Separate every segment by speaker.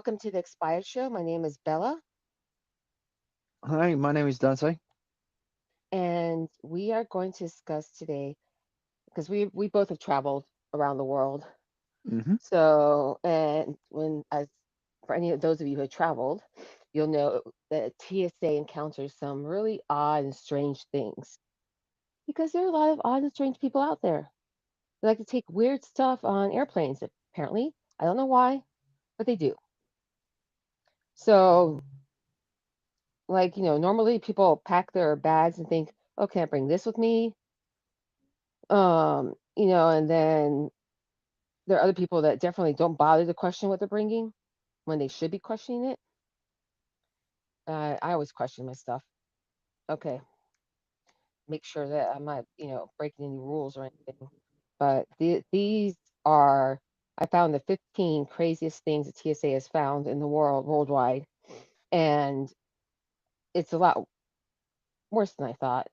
Speaker 1: welcome to the Expired Show. My name is Bella,
Speaker 2: Hi, my name is Dante.
Speaker 1: and we are going to discuss today because we both have traveled around the world.
Speaker 2: Hmm.
Speaker 1: So, and when as for any of those of you who have traveled, you'll know that TSA encounters some really odd and strange things because there are a lot of odd and strange people out there. They like to take weird stuff on airplanes. Apparently, I don't know why, but they do. So, like normally people pack their bags and think, "Oh, can I bring this with me?" And then there are other people that definitely don't bother to question what they're bringing when they should be questioning it. I always question my stuff. Okay, make sure that I'm not, breaking any rules or anything. But these are, I found the 15 craziest things that TSA has found in the world, worldwide. And it's a lot worse than I thought.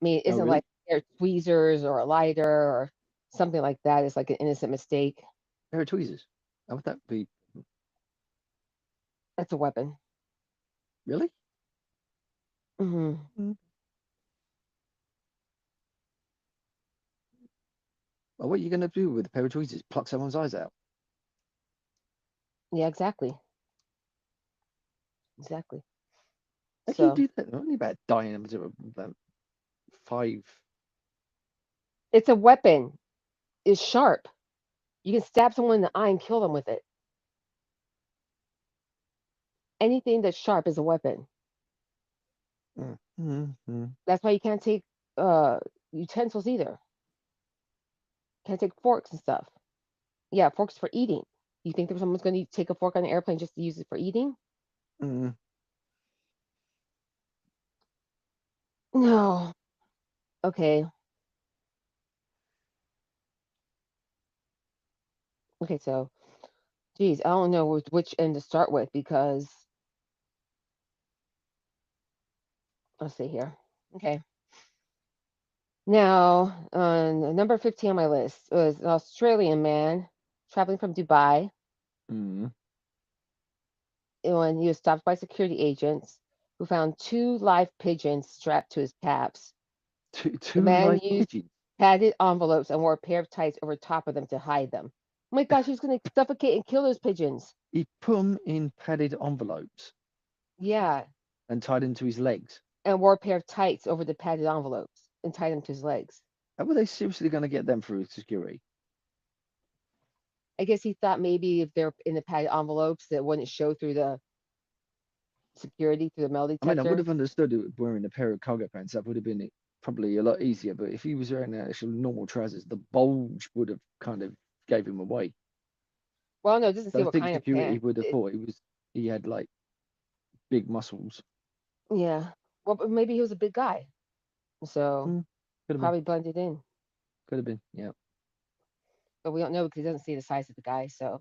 Speaker 1: I mean, it
Speaker 2: Oh,
Speaker 1: isn't like
Speaker 2: really?
Speaker 1: they're tweezers or a lighter or something like that. It's like an innocent mistake.
Speaker 2: There are tweezers. How would that be?
Speaker 1: That's a weapon.
Speaker 2: Really?
Speaker 1: Hmm.
Speaker 2: Mm. Well, what are you going to do with a pair of tweezers? Pluck someone's eyes out?
Speaker 1: Yeah, exactly. Exactly.
Speaker 2: How can you
Speaker 1: So
Speaker 2: do that? Only about diameter of about five.
Speaker 1: it's a weapon. It's sharp. You can stab someone in the eye and kill them with it. Anything that's sharp is a weapon.
Speaker 2: Mm. Mm. Mm.
Speaker 1: That's why you can't take uh utensils either. Can't take forks and stuff. Yeah, forks for eating. You think that someone's going to take a fork on an airplane just to use it for eating?
Speaker 2: Mm.
Speaker 1: No. Okay. Okay. So, geez, I don't know which end to start with because let's see here. Okay. Now, number 15 on my list was an Australian man traveling from Dubai
Speaker 2: Mm.
Speaker 1: when he was stopped by security agents who found two live pigeons strapped to his calves. The
Speaker 2: Two
Speaker 1: man
Speaker 2: live
Speaker 1: used
Speaker 2: pigeons.
Speaker 1: padded envelopes and wore a pair of tights over top of them to hide them. Oh my gosh, he was going to suffocate and kill those pigeons.
Speaker 2: He put them in padded envelopes
Speaker 1: Yeah,
Speaker 2: and tied them to his legs.
Speaker 1: and wore a pair of tights over the padded envelopes and tied them to his legs.
Speaker 2: How were they seriously going to get them through security?
Speaker 1: I guess he thought maybe if they're in the padded envelopes, that wouldn't show through the security, through the metal
Speaker 2: I mean, I would
Speaker 1: detector.
Speaker 2: have understood it wearing a pair of cargo pants. That would have been probably a lot easier. But if he was wearing actual normal trousers, the bulge would have kind of gave him away.
Speaker 1: Well, no, it doesn't
Speaker 2: So
Speaker 1: say
Speaker 2: I
Speaker 1: what
Speaker 2: think
Speaker 1: kind of
Speaker 2: security
Speaker 1: pants.
Speaker 2: would have thought he had like big muscles.
Speaker 1: Yeah. Well, but maybe he was a big guy, so
Speaker 2: Mm, could have been,
Speaker 1: probably blended in.
Speaker 2: could have been. Yeah,
Speaker 1: But we don't know because he doesn't see the size of the guy. So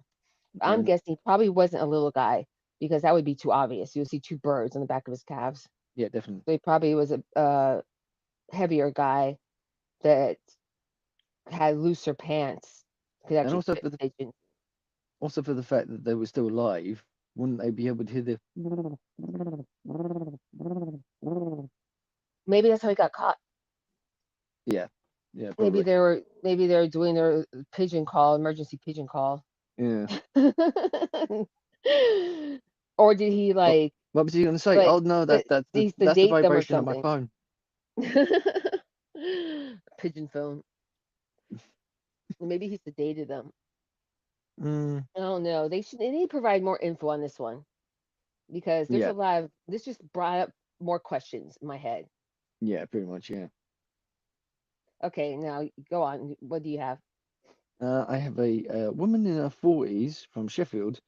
Speaker 1: I'm
Speaker 2: no,
Speaker 1: guessing he probably wasn't a little guy because that would be too obvious. You'll see two birds on the back of his calves.
Speaker 2: yeah, definitely.
Speaker 1: So he probably was a heavier guy that had looser pants, could
Speaker 2: And
Speaker 1: actually
Speaker 2: also
Speaker 1: fit pigeons.
Speaker 2: for the fact that they were still alive, wouldn't they be able to hear the?
Speaker 1: Maybe that's how he got caught.
Speaker 2: Yeah, yeah,
Speaker 1: Maybe
Speaker 2: probably.
Speaker 1: they were doing their pigeon call, emergency pigeon call.
Speaker 2: Yeah.
Speaker 1: Or did he
Speaker 2: What what was he going to say?
Speaker 1: like
Speaker 2: Oh no,
Speaker 1: did he
Speaker 2: that's the
Speaker 1: sedate them or
Speaker 2: vibration of my
Speaker 1: something?
Speaker 2: phone.
Speaker 1: Pigeon phone. Maybe he sedated them.
Speaker 2: Mm,
Speaker 1: I don't know. They need to provide more info on this one because there's a
Speaker 2: yeah,
Speaker 1: lot of this just brought up more questions in my head.
Speaker 2: yeah, pretty much. Yeah.
Speaker 1: Okay, now go on. What do you have?
Speaker 2: I have a woman in her 40s from Sheffield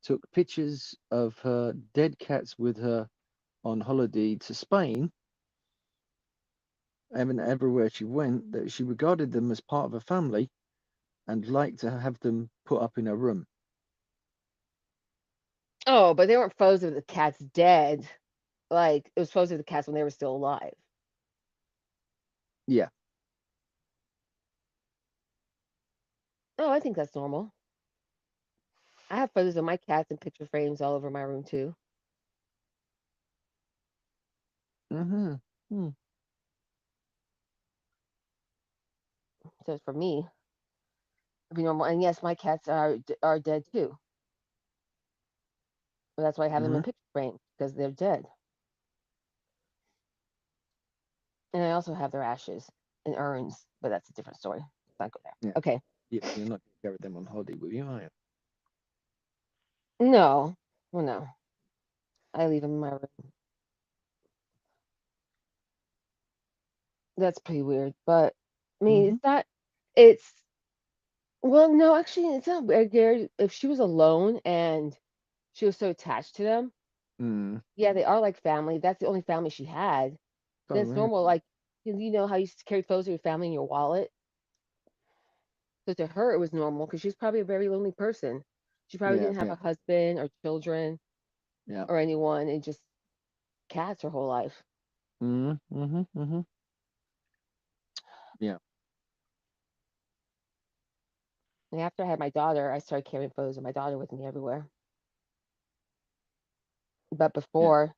Speaker 2: took pictures of her dead cats with her on holiday to Spain, and everywhere she went, that she regarded them as part of her family and liked to have them put up in her room.
Speaker 1: Oh, but they weren't photos of the cats dead. Like it was photos of the cats when they were still alive.
Speaker 2: Yeah,
Speaker 1: Oh, I think that's normal. I have photos of my cats and picture frames all over my room too.
Speaker 2: Mm-hmm. Hmm.
Speaker 1: So for me, it'd be normal. And yes, my cats are dead too. But that's why I have them in
Speaker 2: Mm-hmm.
Speaker 1: picture frames because they're dead. And I also have their ashes in urns, but that's a different story. Let's not go there.
Speaker 2: Yeah.
Speaker 1: Okay.
Speaker 2: Yeah. You're not going to carry them on holiday with you, are you?
Speaker 1: No. Well, no. I leave them in my room. That's pretty weird. But I mean,
Speaker 2: Mm-hmm.
Speaker 1: it's not. It's well, no, actually, it's not weird. If she was alone and she was so attached to them,
Speaker 2: Mm.
Speaker 1: yeah, they are like family. That's the only family she had.
Speaker 2: Oh,
Speaker 1: Then it's
Speaker 2: man.
Speaker 1: normal. Like you know how you carry photos of your family in your wallet. So to her, it was normal because she's probably a very lonely person. She probably
Speaker 2: Yeah.
Speaker 1: didn't have
Speaker 2: Yeah.
Speaker 1: a husband or children
Speaker 2: Yeah.
Speaker 1: or anyone, and just cats her whole life.
Speaker 2: Mm-hmm. Mm-hmm. Mm-hmm. Yeah.
Speaker 1: And after I had my daughter, I started carrying photos of my daughter with me everywhere. But
Speaker 2: Yeah.
Speaker 1: before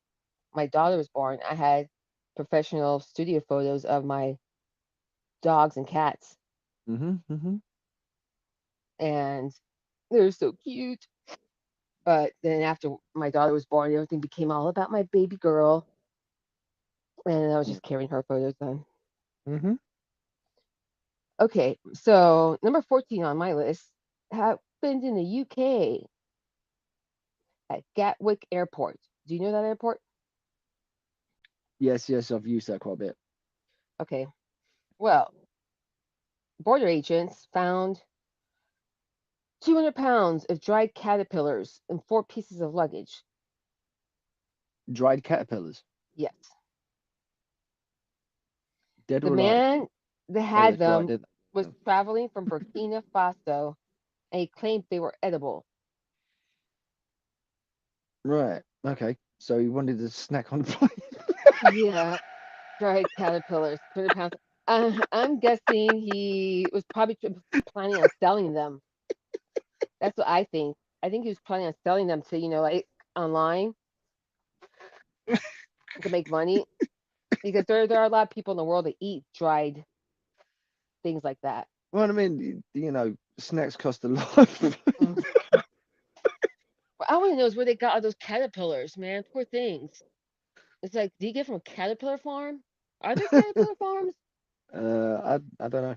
Speaker 1: my daughter was born, I had professional studio photos of my dogs and cats,
Speaker 2: Mm-hmm. Mm-hmm.
Speaker 1: and they're so cute. But then after my daughter was born, everything became all about my baby girl, and I was
Speaker 2: Yeah.
Speaker 1: just carrying her photos then.
Speaker 2: Mm-hmm.
Speaker 1: Okay, so number 14 on my list happened in the UK at Gatwick Airport. Do you know that airport?
Speaker 2: Yes. Yes. I've used that quite a bit.
Speaker 1: Okay, well, border agents found 200 pounds of dried caterpillars and four pieces of luggage.
Speaker 2: Dried caterpillars,
Speaker 1: Yes.
Speaker 2: dead
Speaker 1: The
Speaker 2: or alive.
Speaker 1: man that
Speaker 2: They were
Speaker 1: had
Speaker 2: dried,
Speaker 1: them
Speaker 2: didn't
Speaker 1: was
Speaker 2: they?
Speaker 1: traveling from Burkina Faso and he claimed they were edible.
Speaker 2: Right. Okay. So he wanted a snack on the plane.
Speaker 1: Yeah, dried caterpillars, 200 pounds. I'm guessing he was probably planning on selling them. That's what I think. I think he was planning on selling them to, like online to make money because there are a lot of people in the world that eat dried things like that.
Speaker 2: Well, I mean, snacks cost a lot.
Speaker 1: Mm. What I want to know is where they got all those caterpillars, man. Poor things. It's like, do you get from a caterpillar farm? Are there caterpillar farms?
Speaker 2: I don't know.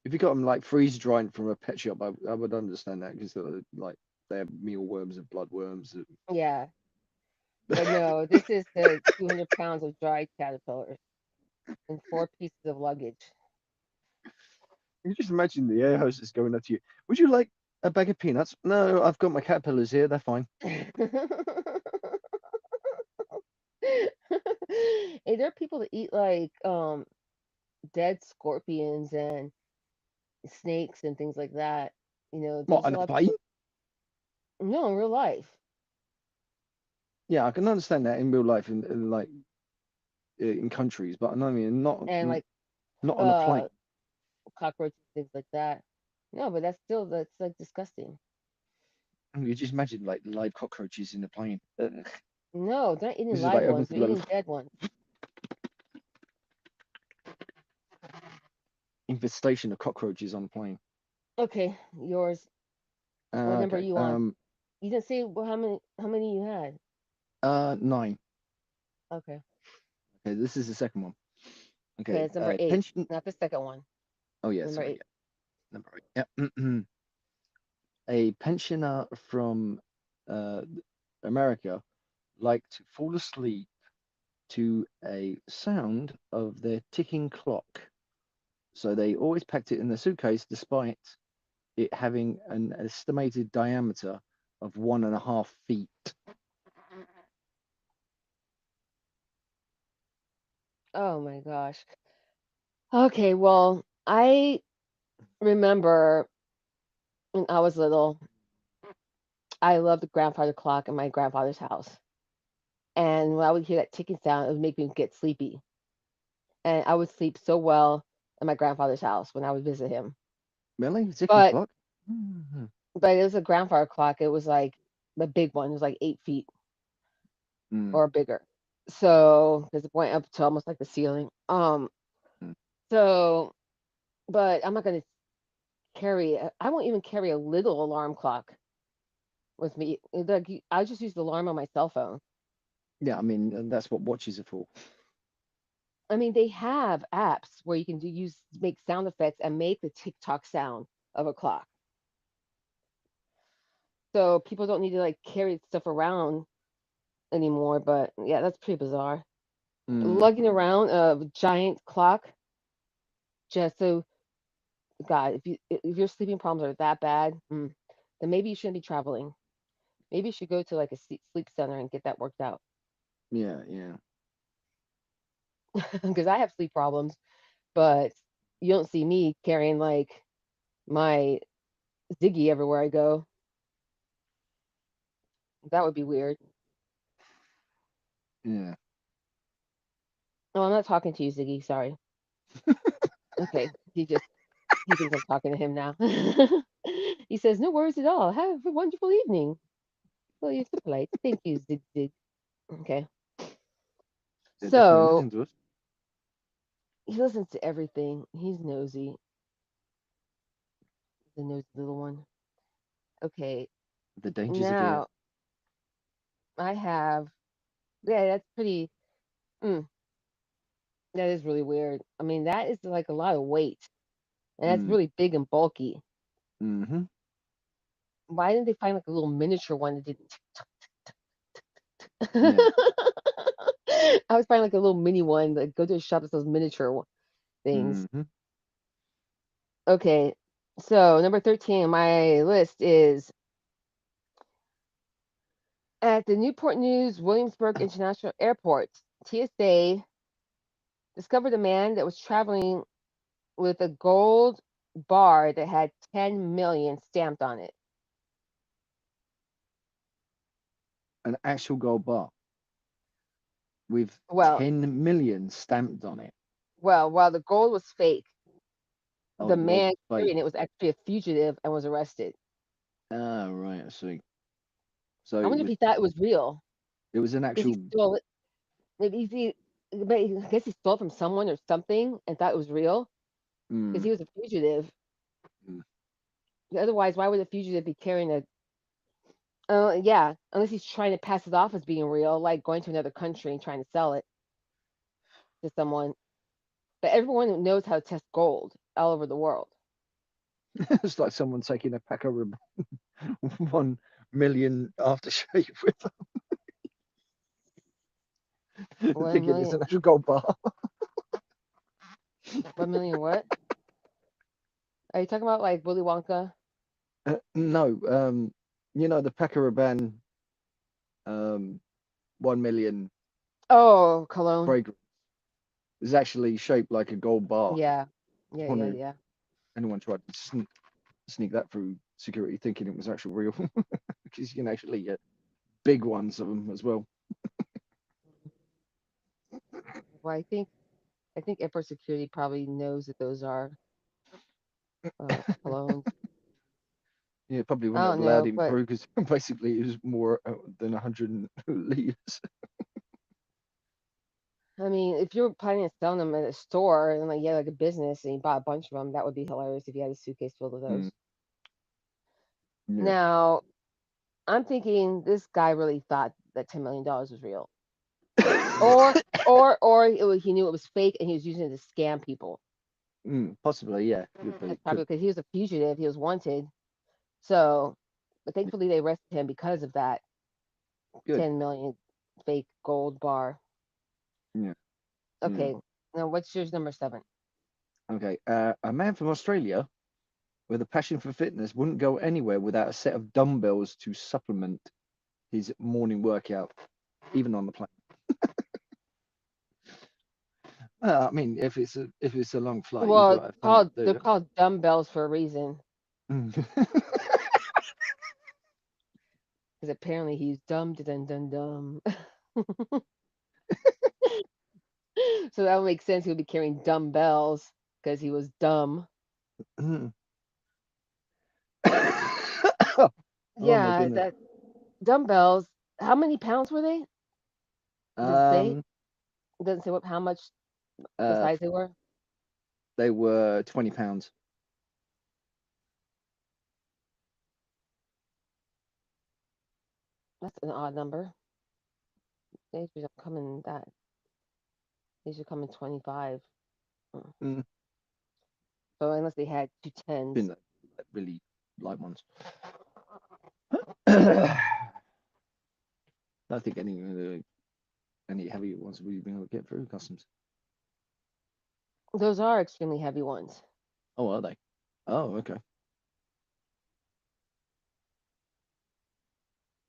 Speaker 2: If you got them like freeze dried from a pet shop, I would understand that because like they have mealworms and bloodworms.
Speaker 1: Yeah, but no, this is the 200 pounds of dried caterpillars and four pieces of luggage.
Speaker 2: You just imagine the air hostess going up to you. Would you like a bag of peanuts? No, I've got my caterpillars here. They're fine.
Speaker 1: Hey, there are people that eat like dead scorpions and snakes and things like that.
Speaker 2: What,
Speaker 1: There's a
Speaker 2: on a
Speaker 1: lot of
Speaker 2: plane?
Speaker 1: people. No, in real life,
Speaker 2: Yeah, I can understand that in real life in like in countries, but I mean
Speaker 1: and like
Speaker 2: not on a plane.
Speaker 1: uh cockroaches, things like that. No, but that's like disgusting.
Speaker 2: You just imagine like live cockroaches in the plane.
Speaker 1: No, they're not eating
Speaker 2: This is
Speaker 1: live
Speaker 2: like
Speaker 1: ones.
Speaker 2: opens
Speaker 1: They're
Speaker 2: the little
Speaker 1: eating dead ones.
Speaker 2: infestation of cockroaches on the plane.
Speaker 1: Okay, yours. What number are
Speaker 2: Okay.
Speaker 1: you on? You didn't say how many you had.
Speaker 2: 9.
Speaker 1: Okay.
Speaker 2: Okay, this is the second one.
Speaker 1: Okay,
Speaker 2: Okay,
Speaker 1: it's number 8,
Speaker 2: pension.
Speaker 1: not the second one.
Speaker 2: Oh yeah,
Speaker 1: Number
Speaker 2: sorry,
Speaker 1: 8.
Speaker 2: yeah, number 8. Yeah. A pensioner from uh, America liked to fall asleep to a sound of their ticking clock. So they always packed it in their suitcase, despite it having an estimated diameter of 1.5 feet.
Speaker 1: Oh my gosh. Okay, well, I remember when I was little, I loved the grandfather clock in my grandfather's house. And when I would hear that ticking sound, it would make me get sleepy. And I would sleep so well in my grandfather's house when I would visit him.
Speaker 2: Really? Ticking
Speaker 1: But
Speaker 2: clock? Mhm.
Speaker 1: but it was a grandfather clock. It was like the big one. It was like 8 feet
Speaker 2: Mm,
Speaker 1: or bigger. So because it went up to almost like the ceiling.
Speaker 2: mm.
Speaker 1: So but I'm not gonna carry. I won't even carry a little alarm clock with me. Like I just use the alarm on my cell phone.
Speaker 2: Yeah, I mean, and that's what watches are for.
Speaker 1: I mean, they have apps where you can make sound effects and make the TikTok sound of a clock. So people don't need to like carry stuff around anymore. But yeah, that's pretty bizarre.
Speaker 2: Mm,
Speaker 1: Lugging around a giant clock just so God, if your sleeping problems are that bad, then maybe you shouldn't be traveling. Maybe you should go to like a sleep center and get that worked out.
Speaker 2: yeah, yeah.
Speaker 1: Because I have sleep problems, but you don't see me carrying like my Ziggy everywhere I go. That would be weird.
Speaker 2: Yeah.
Speaker 1: Oh, I'm not talking to you, Ziggy. Sorry. Okay, he thinks I'm talking to him now. He says, "No worries at all. Have a wonderful evening." Well, you're so polite. Thank you, Zig Zig. Okay.
Speaker 2: They're definitely
Speaker 1: So
Speaker 2: listening to us.
Speaker 1: he listens to everything. He's nosy, the nosy little one. Okay.
Speaker 2: The dangers of AI.
Speaker 1: Now I have, yeah, that's pretty, mm, that is really weird. I mean, that is like a lot of weight, and that's
Speaker 2: Mm,
Speaker 1: really big and bulky.
Speaker 2: mm-hmm.
Speaker 1: Why didn't they find like a little miniature one that didn't?
Speaker 2: Yeah.
Speaker 1: I was finding like a little mini one. Like go to a shop that sells miniature things.
Speaker 2: Mm-hmm.
Speaker 1: Okay, so number 13 on my list is at the Newport News Williamsburg International Airport. TSA discovered a man that was traveling with a gold bar that had 10 million stamped on it.
Speaker 2: An actual gold bar with
Speaker 1: Well,
Speaker 2: 10 million stamped on it.
Speaker 1: while the gold was fake,
Speaker 2: Oh,
Speaker 1: the
Speaker 2: the gold
Speaker 1: man
Speaker 2: was fake.
Speaker 1: carrying it was actually a fugitive and was arrested.
Speaker 2: Ah, right. I see. So
Speaker 1: I wonder if he thought it was real
Speaker 2: it was an
Speaker 1: because he
Speaker 2: actual.
Speaker 1: stole it. Maybe I guess he stole it from someone or something and thought it was real because
Speaker 2: Mm,
Speaker 1: he was a fugitive.
Speaker 2: mm.
Speaker 1: Otherwise, why would a fugitive be carrying a? Yeah, unless he's trying to pass it off as being real, like going to another country and trying to sell it to someone. But everyone knows how to test gold all over the world.
Speaker 2: It's like someone taking a pack of 1 million aftershave with them,
Speaker 1: One
Speaker 2: thinking it's
Speaker 1: million,
Speaker 2: an actual gold bar.
Speaker 1: 1 million what? Are you talking about like Willy Wonka?
Speaker 2: No, the pack of um, 1 million
Speaker 1: Oh, cologne.
Speaker 2: fragrance is actually shaped like a gold bar.
Speaker 1: Yeah, yeah, yeah,
Speaker 2: Wonder if
Speaker 1: yeah.
Speaker 2: anyone tried to sneak that through security, thinking it was actual real, because you can actually get big ones of them as well.
Speaker 1: Well, I think airport security probably knows that those are colognes.
Speaker 2: Yeah, probably
Speaker 1: I
Speaker 2: wouldn't have
Speaker 1: don't
Speaker 2: allowed
Speaker 1: know,
Speaker 2: him
Speaker 1: but
Speaker 2: through because basically it was more than 100 liters.
Speaker 1: I mean, if you're planning on selling them at a store and like you had like a business and you bought a bunch of them, that would be hilarious if you had a suitcase full of
Speaker 2: Mm,
Speaker 1: those.
Speaker 2: yeah.
Speaker 1: Now, I'm thinking this guy really thought that $10 million was real, or he knew it was fake and he was using it to scam people.
Speaker 2: Possibly, yeah.
Speaker 1: That's
Speaker 2: Could
Speaker 1: probably because he was a fugitive, he was wanted. So, but thankfully they arrested him because of that
Speaker 2: good.
Speaker 1: 10 million fake gold bar.
Speaker 2: Yeah, yeah.
Speaker 1: Okay, now what's yours number seven?
Speaker 2: Okay. A man from Australia with a passion for fitness wouldn't go anywhere without a set of dumbbells to supplement his morning workout, even on the plane. I mean, if it's a long flight, you
Speaker 1: Well,
Speaker 2: got to have something to
Speaker 1: they're
Speaker 2: do.
Speaker 1: called dumbbells for a reason
Speaker 2: Mm.
Speaker 1: because apparently he's dumb to dum dum dum. So that would make sense. He would be carrying dumbbells because he was dumb.
Speaker 2: Oh my
Speaker 1: Yeah,
Speaker 2: goodness.
Speaker 1: that dumbbells. How many pounds were they? Does it say?
Speaker 2: Um,
Speaker 1: It doesn't say how much, what
Speaker 2: uh,
Speaker 1: size they were.
Speaker 2: they were 20 pounds.
Speaker 1: That's an odd number. They should come in that. They should come in 25. Mm.
Speaker 2: Mm,
Speaker 1: So unless they had two
Speaker 2: been
Speaker 1: tens.
Speaker 2: like really light ones. I don't think any heavy ones we've been able to get through customs.
Speaker 1: Those are extremely heavy ones.
Speaker 2: Oh, are they? Oh, okay.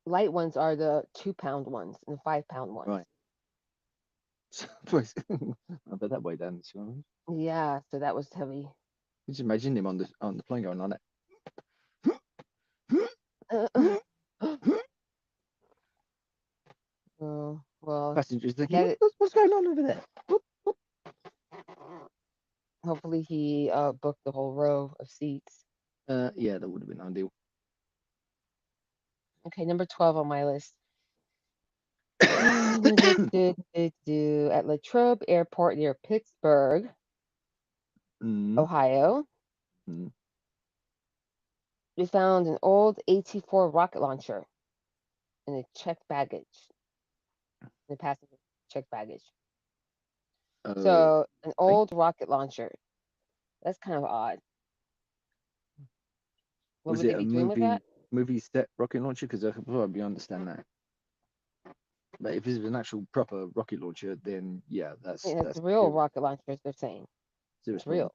Speaker 1: Light ones are the 2 pound ones and the 5 pound ones.
Speaker 2: Right. So, I bet that way down. So,
Speaker 1: Yeah, so that was heavy.
Speaker 2: just imagine him on the plane going on it.
Speaker 1: Oh, well,
Speaker 2: Passengers
Speaker 1: he
Speaker 2: thinking,
Speaker 1: had it.
Speaker 2: what's going on over there?
Speaker 1: Hopefully, he booked the whole row of seats.
Speaker 2: Yeah, that would have been ideal.
Speaker 1: Okay, number 12 on my list. At Latrobe Airport near Pittsburgh,
Speaker 2: mm,
Speaker 1: Ohio,
Speaker 2: mm.
Speaker 1: we found an old AT-4 rocket launcher in the checked baggage, in the passenger checked baggage.
Speaker 2: Uh,
Speaker 1: So, an
Speaker 2: okay.
Speaker 1: old rocket launcher. That's kind of odd. What
Speaker 2: Was
Speaker 1: would they
Speaker 2: it a
Speaker 1: be doing with that?
Speaker 2: movie set rocket launcher? Because I could probably understand that. But if it's an actual proper rocket launcher, then yeah,
Speaker 1: Yeah, it's
Speaker 2: that's
Speaker 1: a real
Speaker 2: serious
Speaker 1: rocket launcher, as they're saying.
Speaker 2: serious
Speaker 1: It's
Speaker 2: problem.
Speaker 1: real.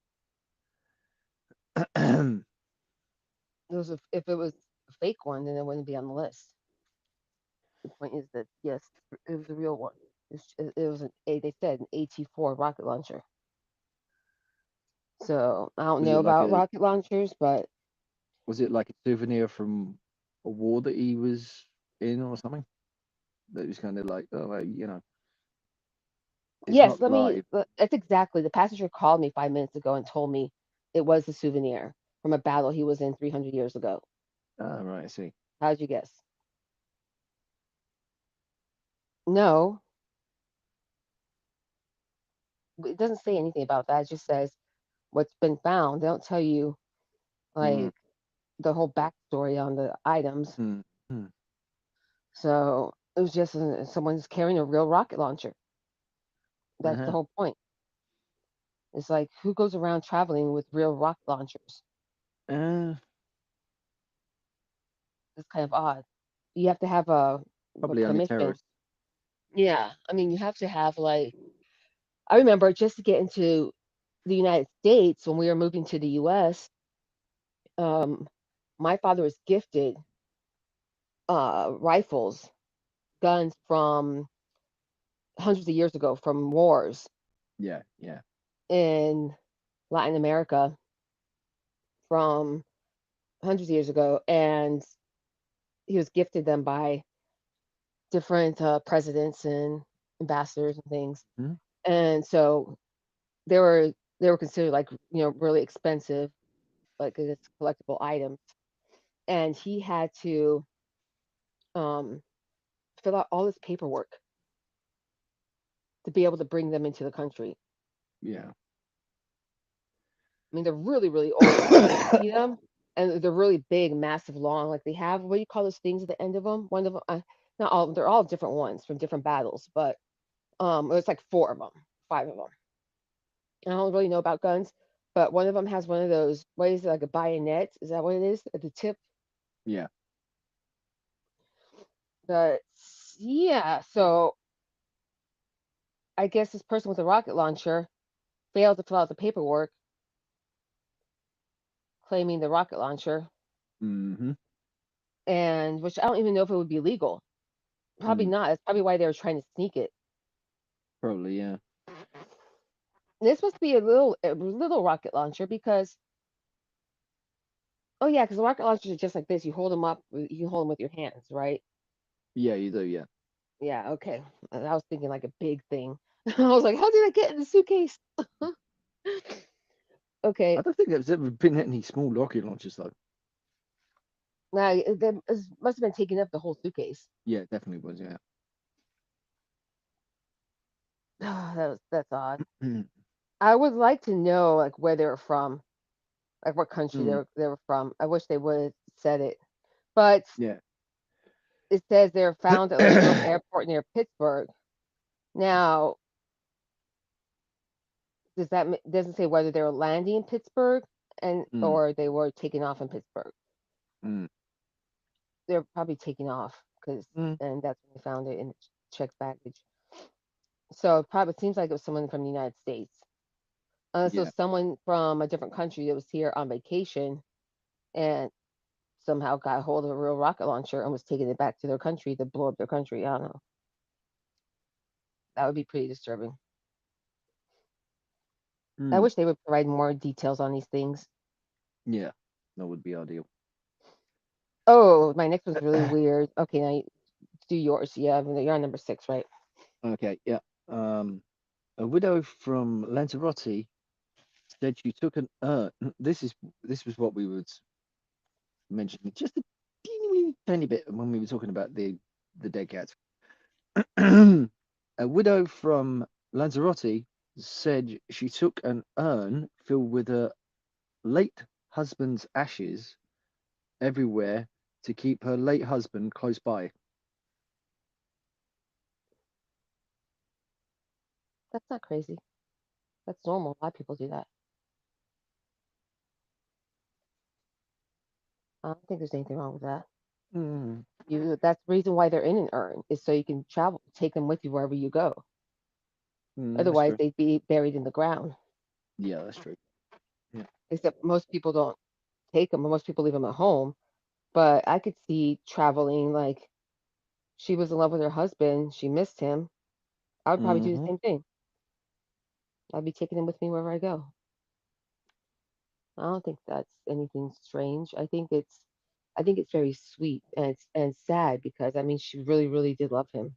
Speaker 1: If it was a fake one, then it wouldn't be on the list. The point is that yes, it was a real one. It was they said an AT-4 rocket launcher. So I don't
Speaker 2: Was
Speaker 1: know
Speaker 2: it like
Speaker 1: about
Speaker 2: a
Speaker 1: rocket launchers, but
Speaker 2: was it like a souvenir from a war that he was in or something? That was kind of like, oh, well, it's
Speaker 1: yes,
Speaker 2: not live.
Speaker 1: That's exactly. The passenger called me 5 minutes ago and told me it was a souvenir from a battle he was in 300 years ago.
Speaker 2: Ah, right, I see.
Speaker 1: How'd you guess? No, it doesn't say anything about that. It just says what's been found. They don't tell you
Speaker 2: Mm,
Speaker 1: like the whole backstory on the items.
Speaker 2: mm, mm.
Speaker 1: So it was just someone's carrying a real rocket launcher. That's the
Speaker 2: Uh-huh.
Speaker 1: whole point. It's like who goes around traveling with real rocket launchers?
Speaker 2: Uh,
Speaker 1: It's kind of odd. You have to have a
Speaker 2: Probably only
Speaker 1: permission.
Speaker 2: terrorists.
Speaker 1: Yeah, I mean you have to have like I remember just to get into the United States when we were moving to the U.S. Um, my father was gifted rifles, guns from hundreds of years ago from wars
Speaker 2: Yeah, yeah.
Speaker 1: in Latin America from hundreds of years ago, and he was gifted them by different presidents and ambassadors and things.
Speaker 2: Mm,
Speaker 1: And so they were they were considered like really expensive, like it's collectible items. And he had to um, fill out all this paperwork to be able to bring them into the country.
Speaker 2: yeah.
Speaker 1: I mean, they're really, really old. Like you see them, and they're really big, massive, long. Like they have what do you call those things at the end of them? One of them, not all. They're all different ones from different battles, but it's like four of them, five of them. I don't really know about guns, but one of them has one of those. What is it like a bayonet? Is that what it is at the tip?
Speaker 2: Yeah.
Speaker 1: But yeah, so I guess this person with a rocket launcher failed to fill out the paperwork claiming the rocket launcher,
Speaker 2: Mm-hmm.
Speaker 1: and which I don't even know if it would be legal. Probably
Speaker 2: Mm,
Speaker 1: not. That's probably why they were trying to sneak it.
Speaker 2: probably, yeah.
Speaker 1: This must be a little rocket launcher because oh yeah, because the rocket launchers are just like this. You hold them up. You can hold them with your hands, right?
Speaker 2: Yeah, you do, yeah.
Speaker 1: Yeah. Okay. I was thinking like a big thing. I was like, how did I get in the suitcase?
Speaker 2: I
Speaker 1: Okay.
Speaker 2: don't think there's ever been any small rocket launchers though.
Speaker 1: Now, must have been taking up the whole suitcase.
Speaker 2: Yeah, it definitely was. Yeah.
Speaker 1: That's odd.
Speaker 2: Mm,
Speaker 1: I would like to know like where they were from, like what country
Speaker 2: mm,
Speaker 1: they were from. I wish they would have said it, but
Speaker 2: yeah.
Speaker 1: it says they're found at a New York airport near Pittsburgh. Now, doesn't say whether they were landing in Pittsburgh and
Speaker 2: Mm,
Speaker 1: or they were taking off in Pittsburgh.
Speaker 2: mm,
Speaker 1: They're probably taking off because
Speaker 2: mm,
Speaker 1: and that's when they found it in the checked baggage. So it probably seems like it was someone from the United States. So
Speaker 2: yeah.
Speaker 1: someone from a different country that was here on vacation and somehow got a hold of a real rocket launcher and was taking it back to their country to blow up their country. I don't know. That would be pretty disturbing. I
Speaker 2: Mm,
Speaker 1: wish they would provide more details on these things.
Speaker 2: yeah. That would be ideal.
Speaker 1: Oh, my next one's really weird. Okay, now you do yours. Yeah, you're on number six, right?
Speaker 2: Okay. Yeah. Um, a widow from Lanzarote said she took an this was what we would mention just a teeny tiny bit when we were talking about the dead cats. A widow from Lanzarote said she took an urn filled with her late husband's ashes everywhere to keep her late husband close by.
Speaker 1: That's not crazy. That's normal. A lot of people do that. I don't think there's anything wrong with that.
Speaker 2: Mm,
Speaker 1: That's the reason why they're in an urn is so you can travel, take them with you wherever you go.
Speaker 2: that's
Speaker 1: Otherwise,
Speaker 2: true.
Speaker 1: they'd be buried in the ground.
Speaker 2: Yeah, that's true. Yeah.
Speaker 1: Except most people don't take them, or most people leave them at home. But I could see traveling like she was in love with her husband, she missed him. I would probably do the
Speaker 2: Hmm.
Speaker 1: same thing. I'd be taking him with me wherever I go. I don't think that's anything strange. I think it's very sweet and sad because I mean she really, really did love him.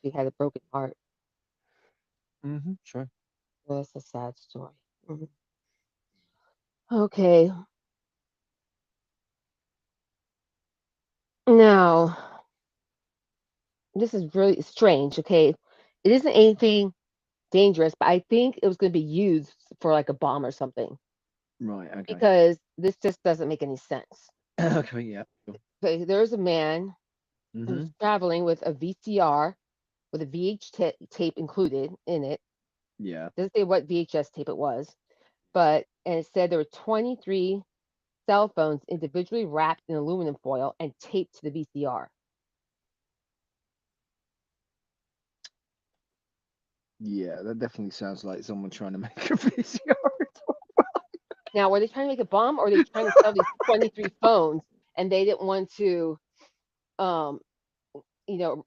Speaker 1: She had a broken heart.
Speaker 2: True.
Speaker 1: Well, it's a sad story. Mhm. Okay, now this is really strange. Okay, it isn't anything dangerous, but I think it was going to be used for like a bomb or something
Speaker 2: Right. Okay.
Speaker 1: because this just doesn't make any sense.
Speaker 2: Okay. Yeah. Sure.
Speaker 1: Okay, there's a man who's
Speaker 2: Hmm.
Speaker 1: traveling with a VCR with a tape included in it.
Speaker 2: Yeah.
Speaker 1: Doesn't say what VHS tape it was, but and it said there were 23 cell phones individually wrapped in aluminum foil and taped to the VCR.
Speaker 2: Yeah. That definitely sounds like someone trying to make a VCR.
Speaker 1: Now, were they trying to make a bomb or are they trying to sell these 23 phones and they didn't want to, um, you know,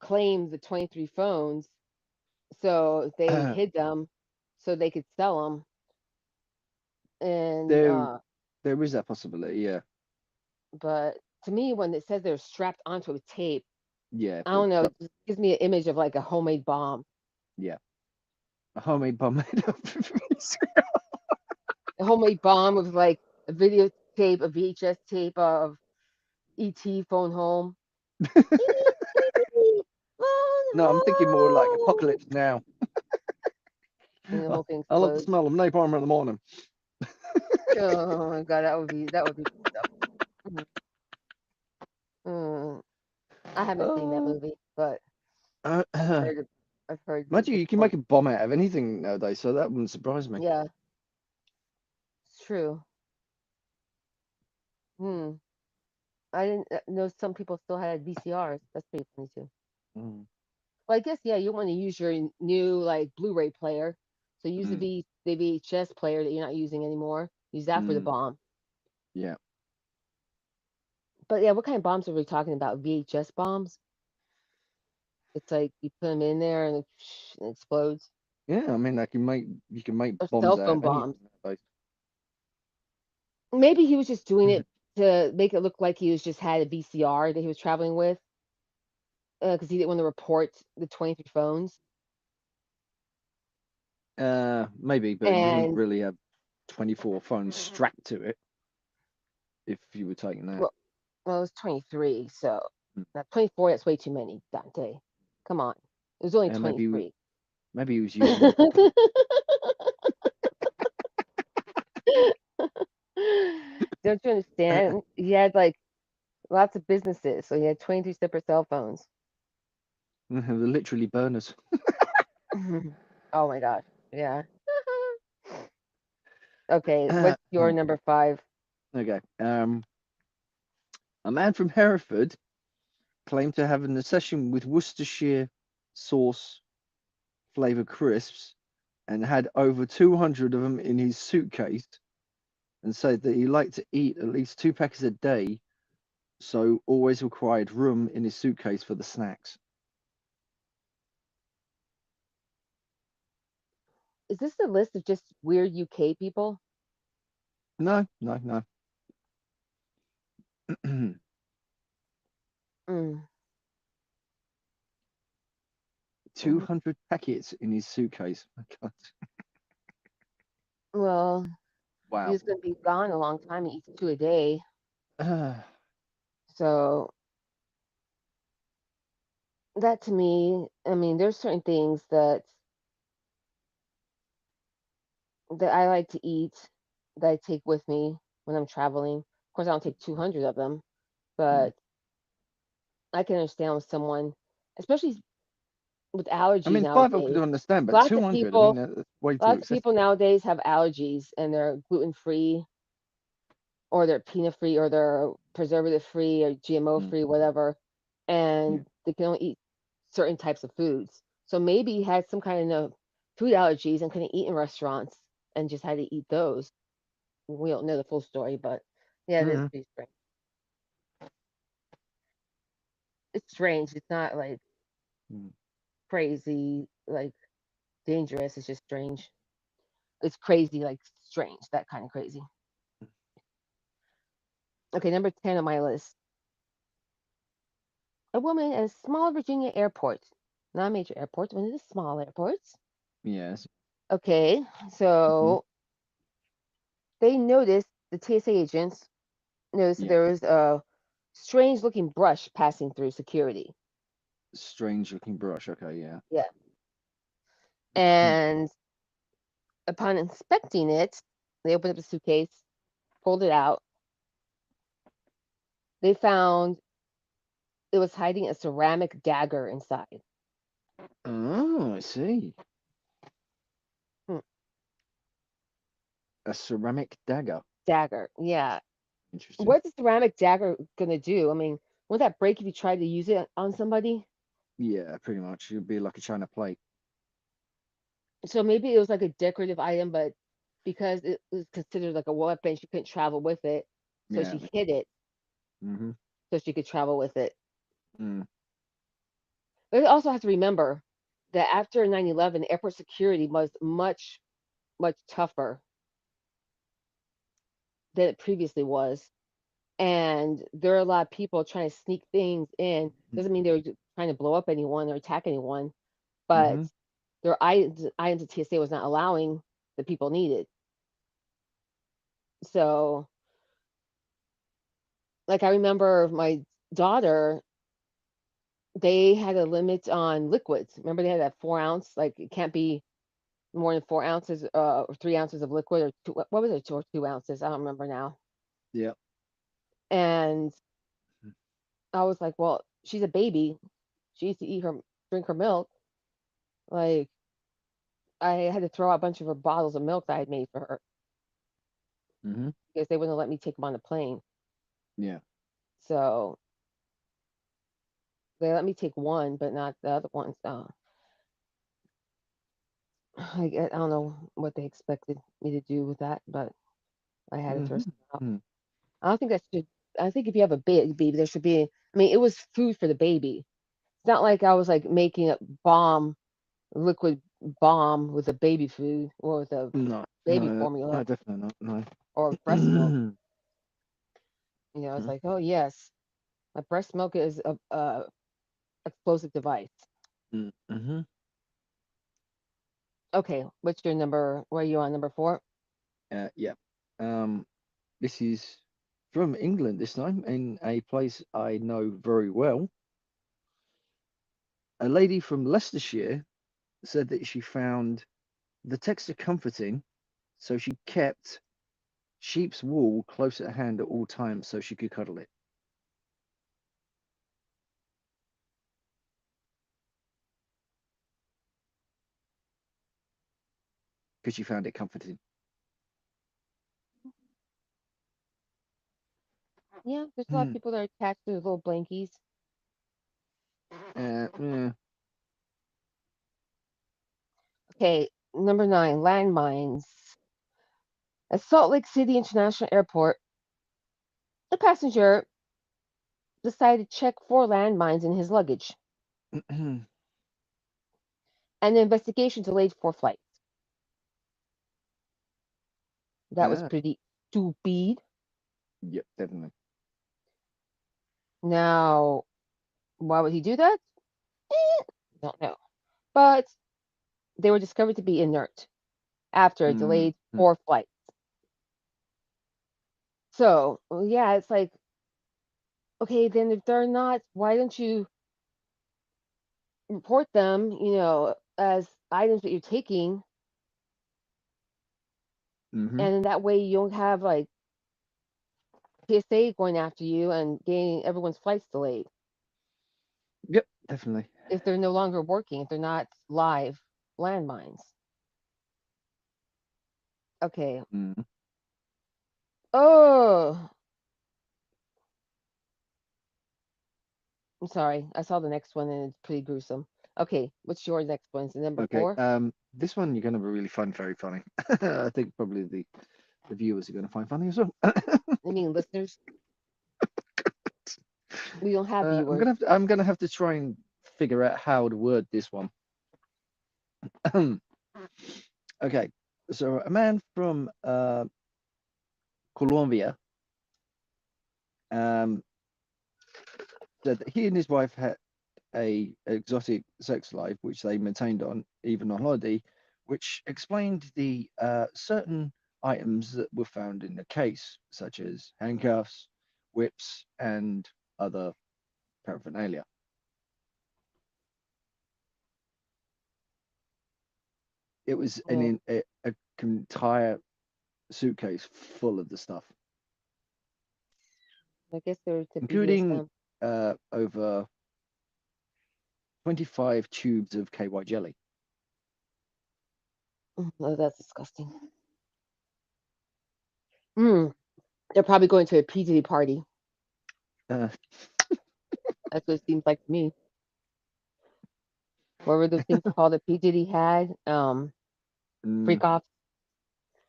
Speaker 1: claim the 23 phones, so they hid them so they could sell them. And
Speaker 2: there, there is that possibility. Yeah.
Speaker 1: but to me, when it says they're strapped onto a tape,
Speaker 2: Yeah.
Speaker 1: I
Speaker 2: But
Speaker 1: don't know,
Speaker 2: but
Speaker 1: it just gives me an image of like a homemade bomb,
Speaker 2: yeah, a homemade bomb made of VCR.
Speaker 1: a homemade bomb with like a videotape, a VHS tape of ET phone home. ET phone
Speaker 2: No, I'm thinking more like
Speaker 1: home.
Speaker 2: Apocalypse Now.
Speaker 1: And the whole thing
Speaker 2: I love the
Speaker 1: explodes.
Speaker 2: smell of napalm in the morning.
Speaker 1: Oh my god, that would be good stuff. Mhm. Mm. I haven't seen that
Speaker 2: Uh,
Speaker 1: movie, but
Speaker 2: uh,
Speaker 1: I've heard it, I've heard
Speaker 2: Imagine
Speaker 1: the
Speaker 2: you can
Speaker 1: point.
Speaker 2: make a bomb out of anything nowadays, so that wouldn't surprise me.
Speaker 1: Yeah, it's true. Hmm. I didn't know some people still had VCRs. That's pretty funny too.
Speaker 2: Mm,
Speaker 1: Well, I guess yeah, you want to use your new like Blu-ray player. So use
Speaker 2: mm,
Speaker 1: the VHS player that you're not using anymore. Use that for the
Speaker 2: mm,
Speaker 1: bomb.
Speaker 2: yeah.
Speaker 1: But yeah, what kind of bombs are we talking about? VHS bombs? It's like you put them in there and it explodes.
Speaker 2: Yeah, I mean, you can make
Speaker 1: Or cell
Speaker 2: bombs out
Speaker 1: phone
Speaker 2: of anything
Speaker 1: bombs.
Speaker 2: nowadays.
Speaker 1: Maybe he was just doing it to make it look like he was just had a VCR that he was traveling with because he didn't want to report the 23 phones.
Speaker 2: Maybe, but you wouldn't
Speaker 1: And
Speaker 2: really have 24 phones strapped to it. if you were taking that.
Speaker 1: Well, well, it was 23, so
Speaker 2: Mm.
Speaker 1: not 24. That's way too many, Dante. Come on, it was only
Speaker 2: And maybe
Speaker 1: 23.
Speaker 2: maybe he was using them.
Speaker 1: Don't you understand? He had like lots of businesses, so he had 23 separate cell phones.
Speaker 2: They're literally burners.
Speaker 1: Oh my gosh, yeah. Okay, what's your number five?
Speaker 2: Okay. A man from Hereford claimed to have an obsession with Worcestershire sauce flavored crisps and had over 200 of them in his suitcase and said that he liked to eat at least two packets a day, so always required room in his suitcase for the snacks.
Speaker 1: Is this the list of just weird UK people?
Speaker 2: No, no, no.
Speaker 1: Mm. Mhm.
Speaker 2: 200 packets in his suitcase. My God.
Speaker 1: Well,
Speaker 2: Wow.
Speaker 1: he's gonna be gone a long time. He eats two a day,
Speaker 2: Uh,
Speaker 1: so that to me, I mean, there's certain things that I like to eat that I take with me when I'm traveling. Of course, I don't take 200 of them,
Speaker 2: mm.
Speaker 1: but I can understand with someone, especially with
Speaker 2: I
Speaker 1: allergies
Speaker 2: mean, five I could
Speaker 1: nowadays.
Speaker 2: understand, but
Speaker 1: Lots of
Speaker 2: 200, I mean,
Speaker 1: people,
Speaker 2: that's way too
Speaker 1: lots of
Speaker 2: excessive.
Speaker 1: people nowadays have allergies and they're gluten free or they're peanut free or they're preservative free or GMO
Speaker 2: Mm.
Speaker 1: free, whatever,
Speaker 2: Yeah.
Speaker 1: and they can only eat certain types of foods. So maybe he had some kind of food allergies and couldn't eat in restaurants and just had to eat those. We don't know the full story, but yeah, it is
Speaker 2: Mm-hmm.
Speaker 1: pretty strange. It's strange. It's not like
Speaker 2: Mm.
Speaker 1: crazy, like dangerous. It's just strange. It's crazy, like strange, that kind of crazy. Okay, number 10 on my list. A woman at a small Virginia airport, not a major airport, one of the small airports.
Speaker 2: Yes.
Speaker 1: Okay,
Speaker 2: Hmm.
Speaker 1: so they noticed, the TSA agents noticed that
Speaker 2: Yeah.
Speaker 1: there was a strange looking brush passing through security.
Speaker 2: Strange looking brush. Okay. Yeah.
Speaker 1: Yeah.
Speaker 2: Hmm.
Speaker 1: And upon inspecting it, they opened up the suitcase, pulled it out. They found it was hiding a ceramic dagger inside.
Speaker 2: Oh, I see.
Speaker 1: Hmm,
Speaker 2: A ceramic dagger.
Speaker 1: dagger, yeah.
Speaker 2: Interesting.
Speaker 1: What's a ceramic dagger gonna do? I mean, won't that break if you try to use it on somebody?
Speaker 2: Yeah, pretty much. It'd be like a china plate.
Speaker 1: So maybe it was like a decorative item, but because it was considered like a weapon, she couldn't travel with it. So
Speaker 2: Yeah.
Speaker 1: she hid it
Speaker 2: Mm-hmm.
Speaker 1: so she could travel with it.
Speaker 2: Mm.
Speaker 1: But you also have to remember that after 9/11, airport security was much, much tougher than it previously was. And there are a lot of people trying to sneak things in. Doesn't mean they were trying to blow up anyone or attack anyone, but
Speaker 2: Mm-hmm.
Speaker 1: there are items that TSA was not allowing that people needed. So, like, I remember my daughter, they had a limit on liquids. Remember, they had that 4 ounce, like, it can't be more than 4 ounces, or 3 ounces of liquid, or two, what was it, 2 or 2 ounces? I don't remember now.
Speaker 2: Yeah.
Speaker 1: And I was like, well, she's a baby. She needs to drink her milk. Like, I had to throw out a bunch of her bottles of milk that I had made for her
Speaker 2: Mm-hmm.
Speaker 1: because they wouldn't let me take them on the plane.
Speaker 2: Yeah.
Speaker 1: So they let me take one, but not the other ones. I don't know what they expected me to do with that, but I had to throw some out.
Speaker 2: Mm-hmm.
Speaker 1: I don't think that should. I think if you have a baby, there should be. I mean, it was food for the baby. It's not like I was like making a liquid bomb with a baby food or with a
Speaker 2: No,
Speaker 1: baby
Speaker 2: no,
Speaker 1: formula
Speaker 2: no, definitely not.
Speaker 1: or breast milk.
Speaker 2: No.
Speaker 1: It's like, oh yes, my breast milk is a explosive device.
Speaker 2: Mm-hmm.
Speaker 1: Okay, what's your number? Where are you on number four?
Speaker 2: Yeah. This is from England this time, in a place I know very well. A lady from Leicestershire said that she found the texture comforting, so she kept sheep's wool close at hand at all times so she could cuddle it because she found it comforting.
Speaker 1: Yeah, there's a lot of
Speaker 2: Mm,
Speaker 1: people that are attached to those little blankies.
Speaker 2: yeah.
Speaker 1: Okay, number 9, landmines. At Salt Lake City International Airport, a passenger decided to check for landmines in his luggage, and the investigation delayed 4 flights. That was
Speaker 2: Ah,
Speaker 1: pretty stupid.
Speaker 2: yep, definitely.
Speaker 1: Now, why would he do that? Don't know. But they were discovered to be inert after a
Speaker 2: Mm,
Speaker 1: delayed 4 flights. So, yeah, it's like, okay, then if they're not, why don't you report them, as items that you're taking,
Speaker 2: mm-hmm.
Speaker 1: and in that way you don't have like TSA going after you and getting everyone's flights delayed
Speaker 2: Yep, definitely.
Speaker 1: if they're no longer working, if they're not live landmines. Okay.
Speaker 2: Mm.
Speaker 1: Oh, I'm sorry. I saw the next one and it's pretty gruesome. Okay, what's your next one? Is it number
Speaker 2: Okay.
Speaker 1: 4?
Speaker 2: This one you're going to really find very funny. I think probably the viewers are going to find funny as well.
Speaker 1: I mean, listeners, we don't have viewers.
Speaker 2: I'm gonna have to try and figure out how to word this one. Okay, so a man from Colombia um, said that he and his wife had a exotic sex life, which they maintained on even on holiday, which explained the certain items that were found in the case, such as handcuffs, whips, and other paraphernalia. It was
Speaker 1: Yeah,
Speaker 2: a entire suitcase full of the stuff,
Speaker 1: I guess they're to
Speaker 2: including
Speaker 1: BDSM.
Speaker 2: over 25 tubes of KY jelly.
Speaker 1: Oh, that's disgusting. Mm, they're probably going to a PG party.
Speaker 2: Uh,
Speaker 1: That's what it seems like to me. What were those things called that P Diddy had?
Speaker 2: mm,
Speaker 1: Freak off.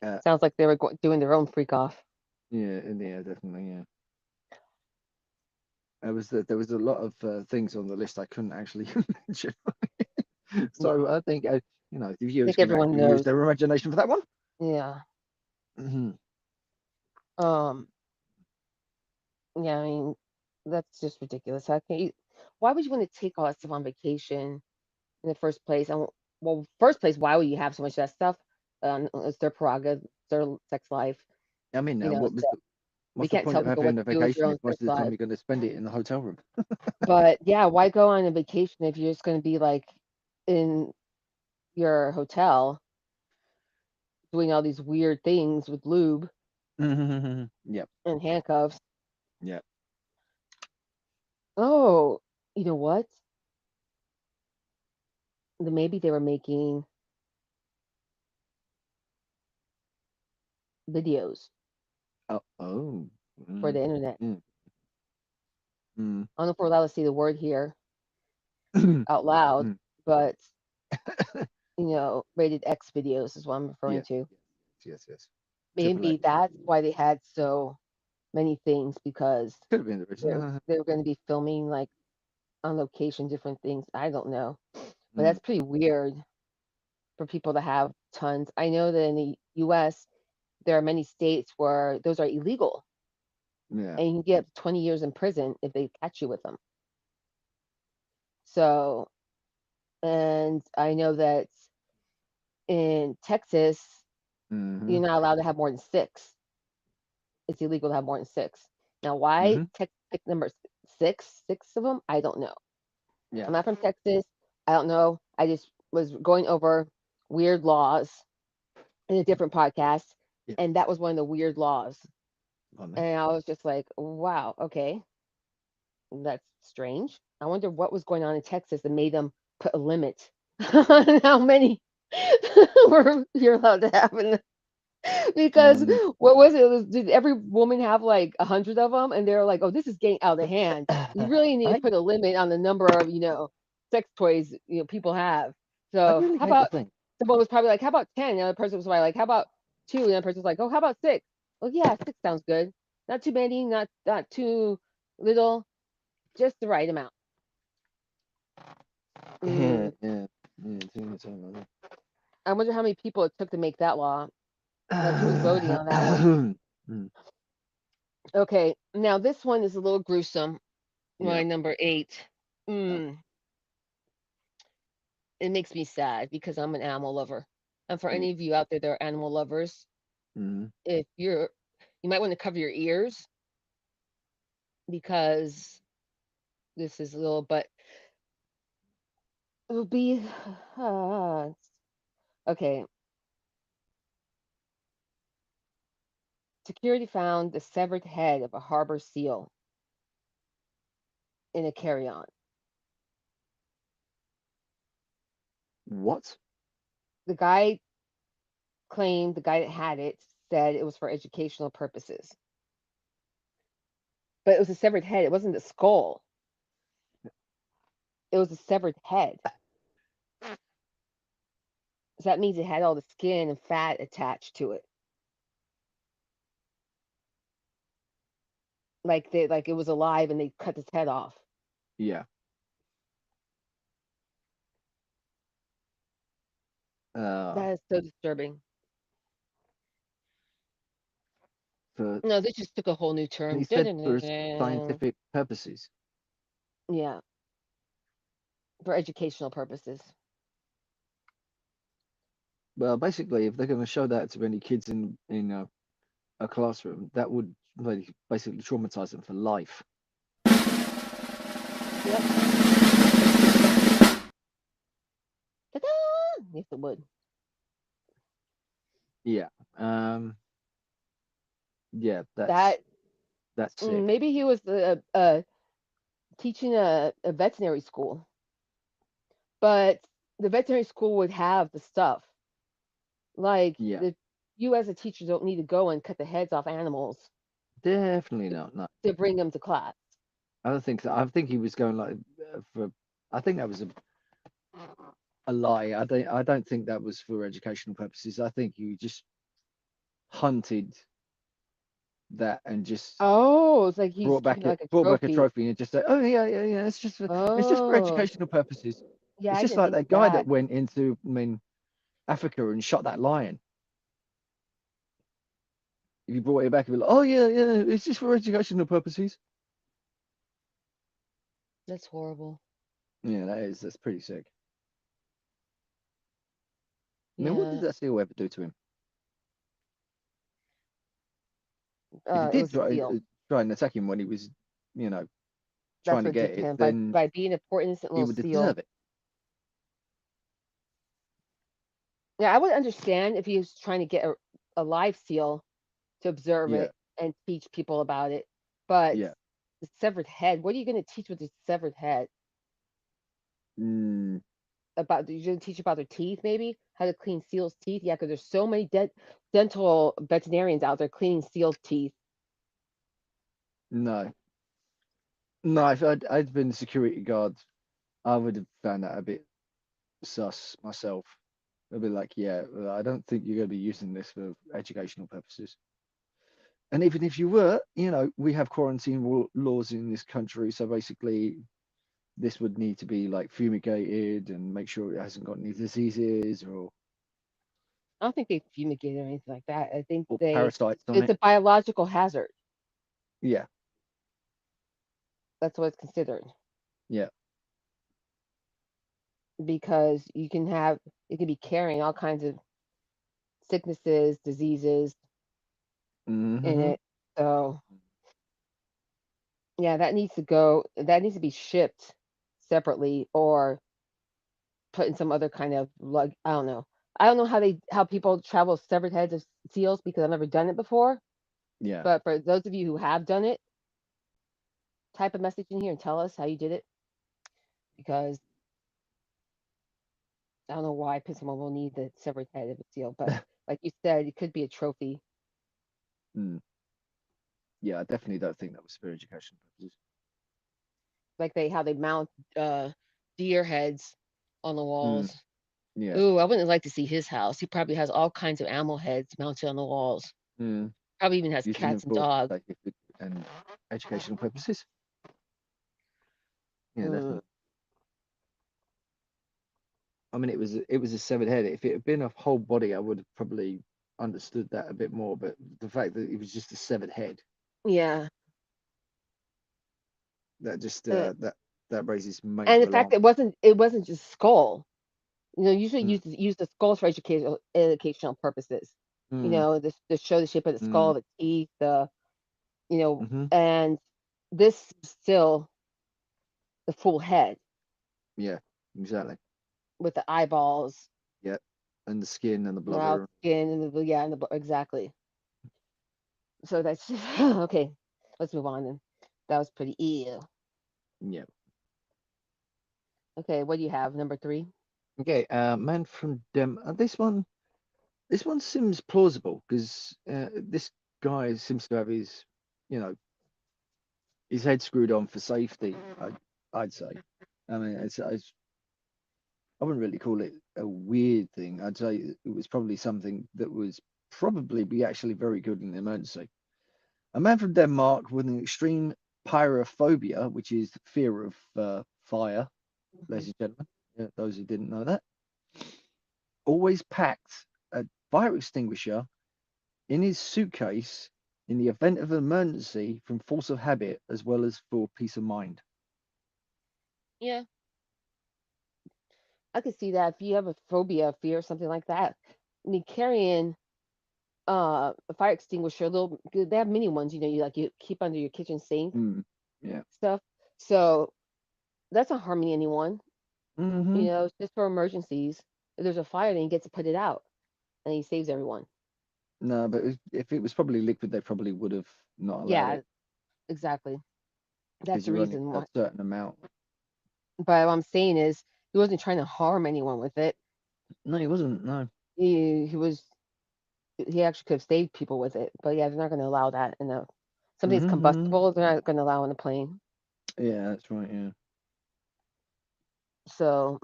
Speaker 2: uh,
Speaker 1: Sounds like they were doing their own freak off.
Speaker 2: yeah, yeah, definitely, yeah. There was a lot of things on the list I couldn't actually mention.
Speaker 1: Yeah,
Speaker 2: So I think the
Speaker 1: I
Speaker 2: viewers
Speaker 1: think
Speaker 2: can
Speaker 1: everyone
Speaker 2: actually use
Speaker 1: knows.
Speaker 2: their imagination for that one.
Speaker 1: Yeah.
Speaker 2: Hmm.
Speaker 1: Um. Yeah. I mean, that's just ridiculous. How can you? Why would you want to take all that stuff on vacation in the first place? And well, first place, why would you have so much of that stuff? It's their prerogative, it's their sex life.
Speaker 2: I mean,
Speaker 1: So we
Speaker 2: what's the
Speaker 1: can't
Speaker 2: point
Speaker 1: tell
Speaker 2: of
Speaker 1: people what
Speaker 2: having a
Speaker 1: to do with your
Speaker 2: vacation if
Speaker 1: own
Speaker 2: most
Speaker 1: sex
Speaker 2: of the time
Speaker 1: lives.
Speaker 2: you're going to spend it in the hotel room?
Speaker 1: But yeah, why go on a vacation if you're just going to be like in your hotel doing all these weird things with lube
Speaker 2: Yep,
Speaker 1: and handcuffs?
Speaker 2: yep.
Speaker 1: Oh, you know what? Maybe they were making videos
Speaker 2: Oh, oh.
Speaker 1: for
Speaker 2: Mm,
Speaker 1: the internet.
Speaker 2: mm, mm.
Speaker 1: I don't know if we're allowed to say the word here out loud,
Speaker 2: Mm.
Speaker 1: but rated X videos is what I'm referring
Speaker 2: Yes,
Speaker 1: to.
Speaker 2: yes, yes, yes. Triple
Speaker 1: Maybe
Speaker 2: X
Speaker 1: that's why they had so many things because
Speaker 2: could have been the
Speaker 1: they're
Speaker 2: original.
Speaker 1: they're going to be filming like on location different things. I don't know, but
Speaker 2: Mm,
Speaker 1: that's pretty weird for people to have tons. I know that in the U.S. there are many states where those are illegal,
Speaker 2: yeah.
Speaker 1: and you can get up to 20 years in prison if they catch you with them. So, and I know that in Texas,
Speaker 2: Hmm.
Speaker 1: you're not allowed to have more than six. It's illegal to have more than six. Now, why
Speaker 2: Hmm.
Speaker 1: Texas picked number six of them, I don't know.
Speaker 2: Yeah.
Speaker 1: I'm not from Texas. I don't know. I just was going over weird laws in a different podcast,
Speaker 2: Yeah.
Speaker 1: and that was one of the weird laws.
Speaker 2: Pardon me.
Speaker 1: And I was just like, wow, okay, that's strange. I wonder what was going on in Texas that made them put a limit on how many were you're allowed to have in because
Speaker 2: Um,
Speaker 1: what was it? It was, did every woman have like 100 of them? And they're like, oh, this is getting out of hand. You really need to
Speaker 2: I
Speaker 1: put a limit on the number of, sex toys, people have.
Speaker 2: I
Speaker 1: So
Speaker 2: really
Speaker 1: how
Speaker 2: hate the
Speaker 1: about
Speaker 2: thing.
Speaker 1: someone was probably like, how about 10? The other person was probably like, how about two? And the other person was like, oh, how about six? Well, yeah, six sounds good. Not too many, not too little, just the right amount.
Speaker 2: Yeah,
Speaker 1: Mm,
Speaker 2: yeah, yeah. Too much
Speaker 1: I wonder how many people it took to make that law. Like who was voting on that one?
Speaker 2: time. Mm,
Speaker 1: Okay, now this one is a little gruesome.
Speaker 2: yeah.
Speaker 1: My number eight.
Speaker 2: Uh,
Speaker 1: Mm, it makes me sad because I'm an animal lover. And for
Speaker 2: yeah.
Speaker 1: any of you out there that are animal lovers,
Speaker 2: Mm,
Speaker 1: if you might want to cover your ears because this is a little, but it will be okay. Security found the severed head of a harbor seal in a carry-on.
Speaker 2: what?
Speaker 1: The guy that had it said it was for educational purposes, but it was a severed head. It wasn't the skull. It was a severed head. So that means it had all the skin and fat attached to it. Like it was alive and they cut its head off.
Speaker 2: Yeah. Uh,
Speaker 1: That is so disturbing.
Speaker 2: for
Speaker 1: No, this just took a whole new
Speaker 2: and he
Speaker 1: turn.
Speaker 2: said for
Speaker 1: Dun-dun-dun-dun.
Speaker 2: scientific purposes.
Speaker 1: Yeah, for educational purposes.
Speaker 2: Well, basically, if they're going to show that to any kids in a classroom, that would basically traumatize them for life.
Speaker 1: Yep. Ta-da! Yes, it would.
Speaker 2: Yeah. Um. Yeah.
Speaker 1: That
Speaker 2: That's sick.
Speaker 1: maybe he was teaching a veterinary school, but the veterinary school would have the stuff. Like
Speaker 2: Yeah.
Speaker 1: you as a teacher don't need to go and cut the heads off animals
Speaker 2: Definitely not. No,
Speaker 1: to bring them to class.
Speaker 2: I don't think so. I think he was going like for. I think that was a lie. I don't think that was for educational purposes. I think he just hunted that and just
Speaker 1: Oh, it's like he's keeping it like a
Speaker 2: brought back a
Speaker 1: trophy.
Speaker 2: trophy and just said, "Oh yeah, yeah, yeah. It's just for
Speaker 1: Oh,
Speaker 2: educational purposes."
Speaker 1: yeah,
Speaker 2: It's
Speaker 1: I
Speaker 2: just
Speaker 1: didn't
Speaker 2: like
Speaker 1: think of
Speaker 2: that guy that
Speaker 1: that.
Speaker 2: went into, Africa and shot that lion. If you brought it back, you'd be like, "Oh yeah, yeah. It's just for educational purposes."
Speaker 1: That's horrible.
Speaker 2: Yeah, that's pretty sick. I mean, what did
Speaker 1: Yeah.
Speaker 2: that seal ever do to him? If he
Speaker 1: It
Speaker 2: did
Speaker 1: was a seal.
Speaker 2: try and attack him when he was, you know,
Speaker 1: That's
Speaker 2: trying to
Speaker 1: what it
Speaker 2: get
Speaker 1: did to
Speaker 2: it,
Speaker 1: him
Speaker 2: then
Speaker 1: by being a poor innocent
Speaker 2: he
Speaker 1: little
Speaker 2: would
Speaker 1: seal.
Speaker 2: deserve it.
Speaker 1: Yeah, I would understand if he was trying to get a live seal to observe
Speaker 2: Yeah,
Speaker 1: it and teach people about it. But
Speaker 2: yeah.
Speaker 1: the severed head, what are you going to teach with the severed head?
Speaker 2: Mm,
Speaker 1: About you're going to teach about their teeth, maybe how to clean seals' teeth? Yeah, because there's so many dental veterinarians out there cleaning seals' teeth.
Speaker 2: no, no. If I'd been a security guard, I would have found that a bit sus myself. I'd be like, yeah, well, I don't think you're going to be using this for educational purposes. And even if you were, we have quarantine laws in this country, so basically this would need to be like fumigated and make sure it hasn't got any diseases
Speaker 1: I don't think they fumigate or anything like that. I think
Speaker 2: or
Speaker 1: they
Speaker 2: parasites on
Speaker 1: it's
Speaker 2: it.
Speaker 1: a biological hazard.
Speaker 2: Yeah,
Speaker 1: That's what it's considered
Speaker 2: yeah.
Speaker 1: because you can be carrying all kinds of sicknesses, diseases in
Speaker 2: Hmm.
Speaker 1: it. So Yeah, that needs to go. That needs to be shipped separately or put in some other kind of lug. I don't know. I don't know how people travel severed heads of seals because I've never done it before.
Speaker 2: Yeah.
Speaker 1: But for those of you who have done it, type a message in here and tell us how you did it because I don't know why someone will need the severed head of a seal. But like you said, it could be a trophy,
Speaker 2: Mm. Yeah, I definitely don't think that was for education purposes.
Speaker 1: like they how they mount uh, deer heads on the
Speaker 2: Mm.
Speaker 1: walls.
Speaker 2: Yeah.
Speaker 1: Ooh, I wouldn't like to see his house. He probably has all kinds of animal heads mounted on the walls.
Speaker 2: Mm.
Speaker 1: Probably even has
Speaker 2: Using them
Speaker 1: cats and
Speaker 2: for
Speaker 1: dogs.
Speaker 2: scientific and educational purposes. Yeah,
Speaker 1: Mm,
Speaker 2: definitely. I mean, it was a severed head. If it had been a whole body, I would have probably understood that a bit more. But the fact that it was just a severed head,
Speaker 1: yeah.
Speaker 2: that just
Speaker 1: Uh,
Speaker 2: that raises
Speaker 1: and
Speaker 2: major
Speaker 1: the fact
Speaker 2: alarm.
Speaker 1: that it wasn't just skull. Usually
Speaker 2: Mm.
Speaker 1: use the skulls for educational purposes.
Speaker 2: Mm.
Speaker 1: To show the shape of the
Speaker 2: Mm.
Speaker 1: skull, the teeth,
Speaker 2: Mm-hmm.
Speaker 1: and this is still the full head
Speaker 2: Yeah, exactly.
Speaker 1: with the eyeballs,
Speaker 2: Yeah, and the skin and the
Speaker 1: mouth,
Speaker 2: blubber.
Speaker 1: skin, and yeah, exactly. So that's okay. Let's move on then. That was pretty ew.
Speaker 2: Yeah.
Speaker 1: Okay, what do you have? Number three.
Speaker 2: Okay. Man from Dem. This one seems plausible because this guy seems to have his head screwed on for safety. I'd say. I mean, I wouldn't really call it a weird thing. I'd say it was probably something that was probably be actually very good in an emergency. A man from Denmark with an extreme pyrophobia, which is fear of fire, ladies and gentlemen, those who didn't know that, always packed a fire extinguisher in his suitcase in the event of an emergency from force of habit as well as for peace of mind.
Speaker 1: Yeah, I could see that if you have a phobia, fear, something like that. I mean, carrying a fire extinguisher, little they have mini ones, you keep under your kitchen sink
Speaker 2: Mm, yeah.
Speaker 1: stuff. So that's not harming anyone.
Speaker 2: Hmm.
Speaker 1: It's just for emergencies. If there's a fire, then he gets to put it out, and he saves everyone.
Speaker 2: No, but if it was probably liquid, they probably would have not allowed
Speaker 1: Yeah,
Speaker 2: it
Speaker 1: exactly. That's
Speaker 2: because
Speaker 1: the
Speaker 2: you're only
Speaker 1: reason
Speaker 2: a
Speaker 1: why.
Speaker 2: certain amount.
Speaker 1: But what I'm saying is, he wasn't trying to harm anyone with it.
Speaker 2: No, he wasn't. No.
Speaker 1: He was he actually could have saved people with it. But yeah, they're not going to allow that in a something that's
Speaker 2: Hmm.
Speaker 1: combustible. They're not going to allow in a plane.
Speaker 2: Yeah, that's right. Yeah.
Speaker 1: So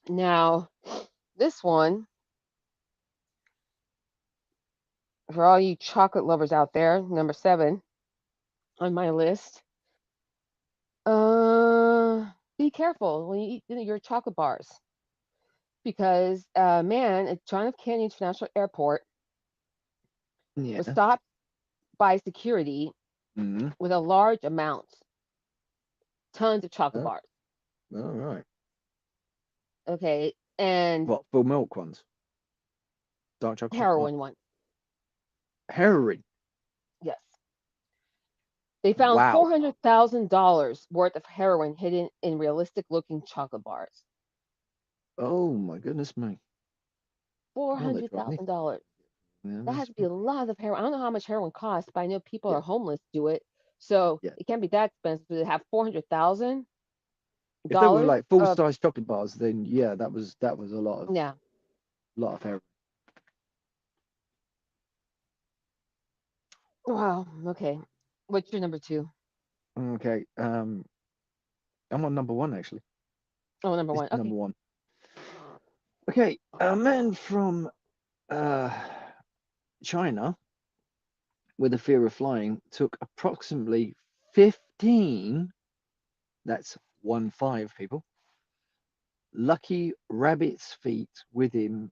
Speaker 1: now this one for all you chocolate lovers out there, number 7 on my list. Be careful when you eat your chocolate bars because a man at John F. Kennedy International Airport was
Speaker 2: Yeah.
Speaker 1: stopped by security
Speaker 2: Hmm.
Speaker 1: with a large amount, tons of chocolate
Speaker 2: Oh,
Speaker 1: bars.
Speaker 2: all right.
Speaker 1: Okay, and
Speaker 2: What, full milk ones? Dark chocolate? What?
Speaker 1: heroin one.
Speaker 2: Heroin.
Speaker 1: Yes, they found
Speaker 2: Wow.
Speaker 1: $400,000 worth of heroin hidden in realistic-looking chocolate bars.
Speaker 2: Oh my goodness me.
Speaker 1: Four
Speaker 2: Well, they
Speaker 1: hundred
Speaker 2: try
Speaker 1: thousand
Speaker 2: anything.
Speaker 1: dollars.
Speaker 2: Yeah,
Speaker 1: That has
Speaker 2: that's
Speaker 1: to be a lot of heroin. I don't know how much heroin costs, but I know people
Speaker 2: yeah,
Speaker 1: are homeless do it, so
Speaker 2: yeah.
Speaker 1: it can't be that expensive to have
Speaker 2: If they were
Speaker 1: $400,000
Speaker 2: like full
Speaker 1: of
Speaker 2: size chocolate bars, then yeah, that was a
Speaker 1: yeah.
Speaker 2: lot of heroin.
Speaker 1: Wow. Okay. What's your number two?
Speaker 2: Okay. I'm on number one actually.
Speaker 1: Oh, number
Speaker 2: This
Speaker 1: one.
Speaker 2: is
Speaker 1: Okay.
Speaker 2: number one. Okay, a man from uh China with a fear of flying took approximately 15, that's 1 5 people, lucky rabbit's feet with him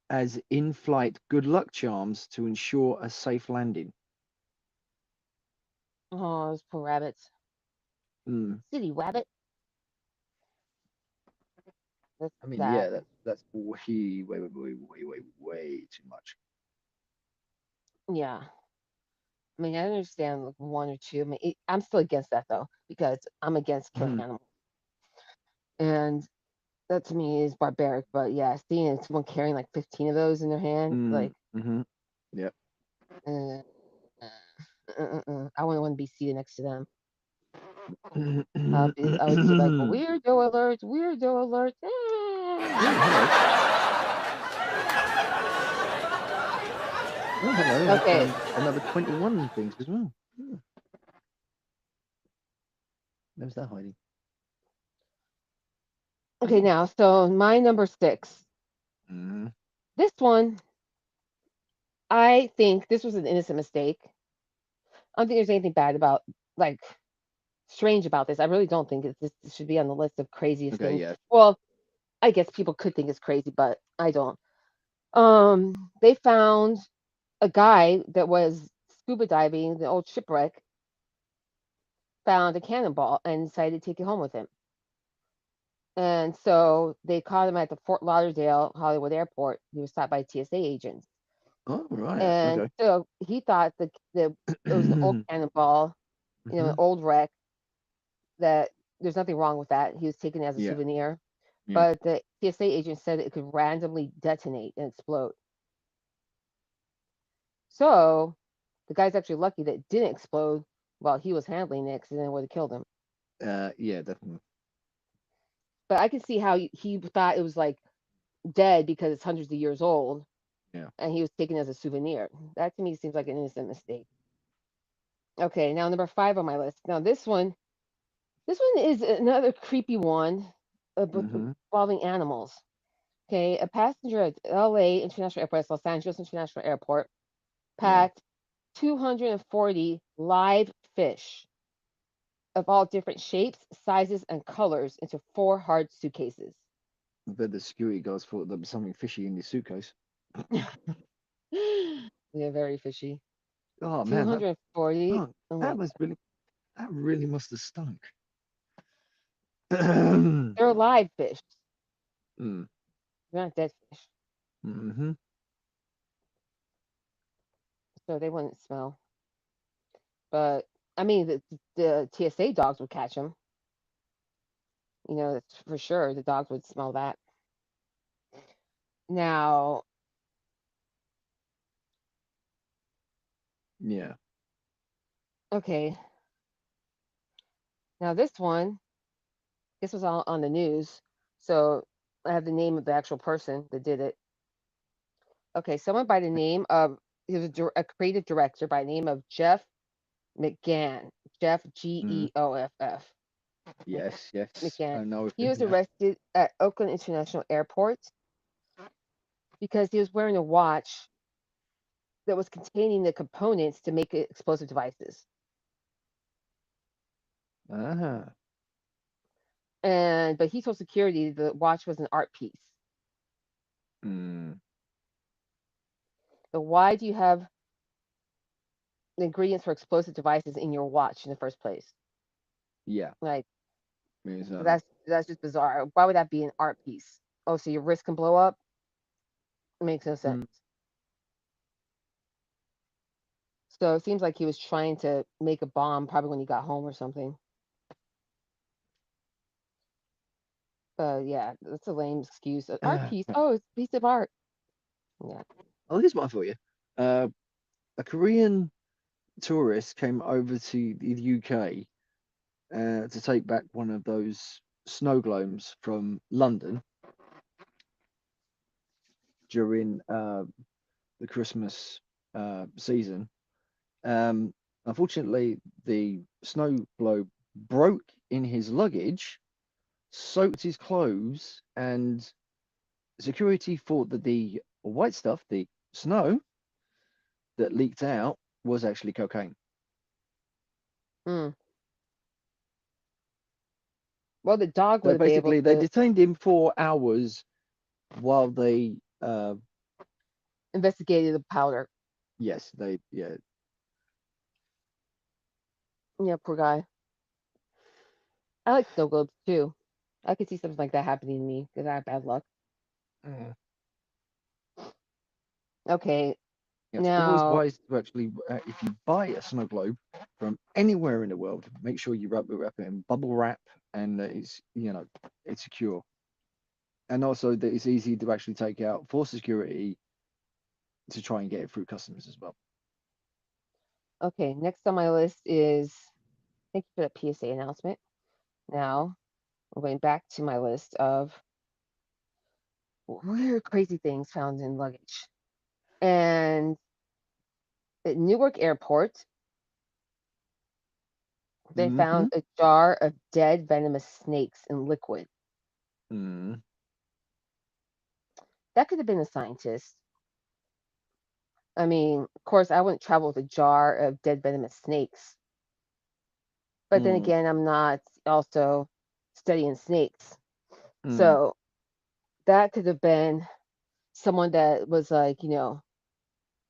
Speaker 2: as in-flight good luck charms to ensure a safe landing.
Speaker 1: Oh, those poor rabbits.
Speaker 2: Mm.
Speaker 1: City rabbit. That's
Speaker 2: I mean, yeah,
Speaker 1: sad.
Speaker 2: that's way too much.
Speaker 1: Yeah. I mean, I understand like one or two. I mean, I'm still against that though because I'm against killing
Speaker 2: Mhm.
Speaker 1: animals, and that to me is barbaric. But yeah, seeing someone carrying like 15 of those in their hand,
Speaker 2: Mm,
Speaker 1: like,
Speaker 2: mhm. Yep.
Speaker 1: uh, I wouldn't want to be seated next to them. I would get like a weirdo alert, weirdo alert.
Speaker 2: Oh, hello. Oh, hello. I
Speaker 1: Okay,
Speaker 2: found another 21 things as well. Oh, there's that hiding.
Speaker 1: okay. Now, so my number six.
Speaker 2: Mm,
Speaker 1: This one, I think this was an innocent mistake. I don't think there's anything bad about like strange about this. I really don't think this should be on the list of craziest
Speaker 2: okay,
Speaker 1: things.
Speaker 2: yeah.
Speaker 1: Well, I guess people could think it's crazy, but I don't. They found a guy that was scuba diving, the old shipwreck, found a cannonball and decided to take it home with him. And so they caught him at the Fort Lauderdale Hollywood Airport. He was stopped by TSA agents.
Speaker 2: Oh, right.
Speaker 1: And
Speaker 2: Okay.
Speaker 1: so he thought the it was an old cannonball, an
Speaker 2: Hmm.
Speaker 1: old wreck that there's nothing wrong with that. He was taken as a
Speaker 2: Yeah.
Speaker 1: souvenir.
Speaker 2: Yeah.
Speaker 1: But the TSA agent said it could randomly detonate and explode. So the guy's actually lucky that it didn't explode while he was handling it, because then it would have killed him.
Speaker 2: Yeah, definitely.
Speaker 1: But I can see how he thought it was like dead because it's hundreds of years old,
Speaker 2: Yeah.
Speaker 1: and he was taken as a souvenir. That to me seems like an innocent mistake. Okay, now number five on my list. Now this one is another creepy one
Speaker 2: Hmm.
Speaker 1: involving animals. Okay, a passenger at LA International Airport, Los Angeles International Airport,
Speaker 2: Yeah.
Speaker 1: packed 240 live fish of all different shapes, sizes, and colors into four hard suitcases.
Speaker 2: I bet the security guards thought there was something fishy in your suitcase.
Speaker 1: Yeah, very fishy.
Speaker 2: Oh man, that
Speaker 1: 240.
Speaker 2: stunk.
Speaker 1: Oh my,
Speaker 2: That was really, that really must have stunk. Mm,
Speaker 1: they're live fish.
Speaker 2: mm-hmm.
Speaker 1: They're not dead fish, so they wouldn't smell. But I mean, the TSA dogs would catch them. You know, that's for sure. The dogs would smell that. Now,
Speaker 2: Yeah.
Speaker 1: okay. Now this one, this was all on the news, so I have the name of the actual person that did it. Okay, someone by the name of he was a creative director by the name of Jeff McGann. Jeff
Speaker 2: Mm.
Speaker 1: Geoff
Speaker 2: Yes, yes.
Speaker 1: McGann.
Speaker 2: I know of
Speaker 1: He
Speaker 2: him.
Speaker 1: was
Speaker 2: Yeah.
Speaker 1: arrested at Oakland International Airport because he was wearing a watch that was containing the components to make explosive devices.
Speaker 2: Ah.
Speaker 1: And but he told security the watch was an art piece.
Speaker 2: Mm.
Speaker 1: So why do you have the ingredients for explosive devices in your watch in the first place?
Speaker 2: Yeah.
Speaker 1: Like
Speaker 2: Exactly.
Speaker 1: that's just bizarre. Why would that be an art piece? Oh, so your wrist can blow up? It makes no sense.
Speaker 2: Mm.
Speaker 1: So it seems like he was trying to make a bomb probably when he got home or something. Yeah, that's a lame excuse. An art piece. Oh, it's a piece of art. Yeah.
Speaker 2: Oh, here's one for you. Uh, a Korean tourist came over to the UK to take back one of those snow globes from London during the Christmas season. Um, Unfortunately, the snow globe broke in his luggage, soaked his clothes, and security thought that the white stuff, the snow that leaked out, was actually cocaine.
Speaker 1: Hmm. Well, the dog
Speaker 2: So
Speaker 1: would be able
Speaker 2: basically, they
Speaker 1: to
Speaker 2: detained him for hours while they,
Speaker 1: investigate the powder.
Speaker 2: yes, they, yeah,
Speaker 1: Yeah, poor guy. I like snow globes too. I could see something like that happening to me because I have bad luck.
Speaker 2: mm,
Speaker 1: Okay.
Speaker 2: It's always
Speaker 1: Now,
Speaker 2: wise to actually, if you buy a snow globe from anywhere in the world, make sure you wrap it in bubble wrap and it's, it's secure. And also that it's easy to actually take out for security to try and get it through customers as well.
Speaker 1: okay, next on my list is thank you for the PSA announcement. Now, I'm going back to my list of weird, crazy things found in luggage. And at Newark Airport, they
Speaker 2: Mm-hmm.
Speaker 1: found a jar of dead venomous snakes in liquid.
Speaker 2: Mm,
Speaker 1: That could have been a scientist. I mean, of course, I wouldn't travel with a jar of dead venomous snakes. But then
Speaker 2: mm,
Speaker 1: again, I'm not also studying snakes.
Speaker 2: mm.
Speaker 1: So that could have been someone that was like,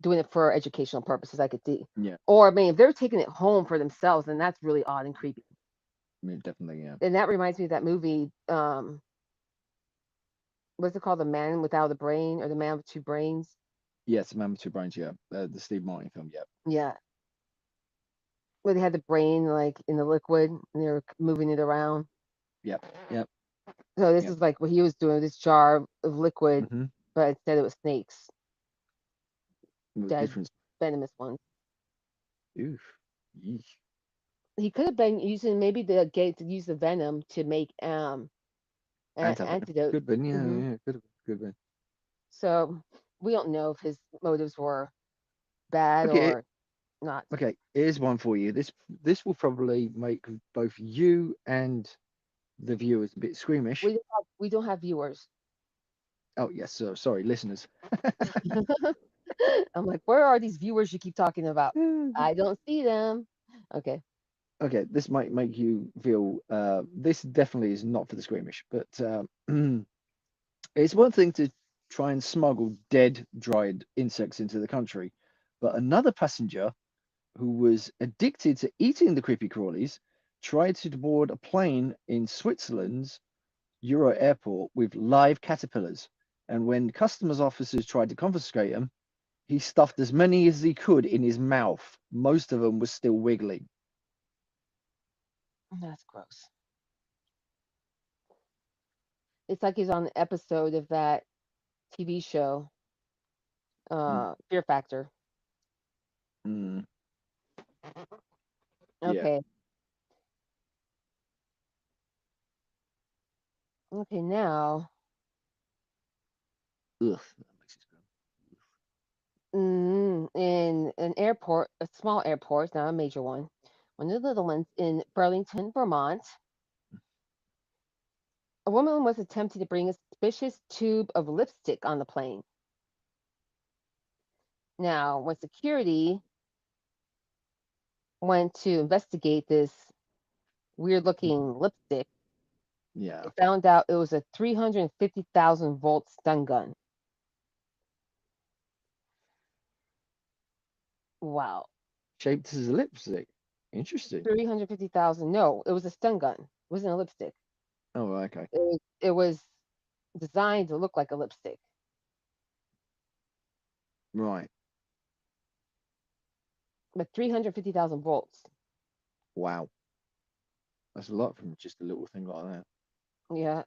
Speaker 1: doing it for educational purposes, I could see.
Speaker 2: Yeah,
Speaker 1: Or I mean, if they're taking it home for themselves, then that's really odd and creepy.
Speaker 2: I mean, definitely, yeah.
Speaker 1: And that reminds me of that movie, what's it called? The Man Without a Brain or The Man with Two Brains.
Speaker 2: Yes, Man with Two Brains, yeah. The Steve Martin film, yeah.
Speaker 1: Yeah. Where they had the brain like in the liquid and they were moving it around.
Speaker 2: Yep, yep,
Speaker 1: So this
Speaker 2: yep.
Speaker 1: is like what he was doing, this jar of liquid,
Speaker 2: Mm-hmm.
Speaker 1: but instead it was snakes,
Speaker 2: The
Speaker 1: dead
Speaker 2: difference.
Speaker 1: venomous ones.
Speaker 2: Oof. Yeesh.
Speaker 1: He could have been using maybe the gate to use the venom to make
Speaker 2: Anti-venom.
Speaker 1: antidote.
Speaker 2: Could have been, yeah,
Speaker 1: Hmm.
Speaker 2: yeah, could have been.
Speaker 1: So we don't know if his motives were bad
Speaker 2: Okay,
Speaker 1: or not.
Speaker 2: okay. Here's one for you. This will probably make both you and the viewers a bit squeamish.
Speaker 1: We don't have viewers.
Speaker 2: Oh yes, so sorry, listeners.
Speaker 1: I'm like, where are these viewers you keep talking about? I don't see them. Okay.
Speaker 2: Okay, this might make you feel. This definitely is not for the squeamish, but it's one thing to try and smuggle dead, dried insects into the country, but another passenger who was addicted to eating the creepy crawlies tried to board a plane in Switzerland's Euro airport with live caterpillars. And when customs officers tried to confiscate them, he stuffed as many as he could in his mouth. Most of them were still wiggling.
Speaker 1: That's gross. It's like he's on an episode of that TV show,
Speaker 2: Mm,
Speaker 1: Fear Factor.
Speaker 2: mm, yeah.
Speaker 1: Okay. Okay, now
Speaker 2: Ugh, that makes it
Speaker 1: in an airport, a small airport, not a major one of the little ones in Burlington, Vermont, a woman was attempting to bring a suspicious tube of lipstick on the plane. Now, when security went to investigate this weird
Speaker 2: Mhm.
Speaker 1: looking lipstick, they
Speaker 2: Yeah.
Speaker 1: found out it was a 350,000-volt stun gun. Wow.
Speaker 2: Shaped as a lipstick. Interesting.
Speaker 1: 350,000. No, it was a stun gun. It wasn't a lipstick.
Speaker 2: Oh, okay.
Speaker 1: It was designed to look like a lipstick,
Speaker 2: Right.
Speaker 1: but 350,000 volts.
Speaker 2: Wow. That's a lot from just a little thing like that.
Speaker 1: Yeah.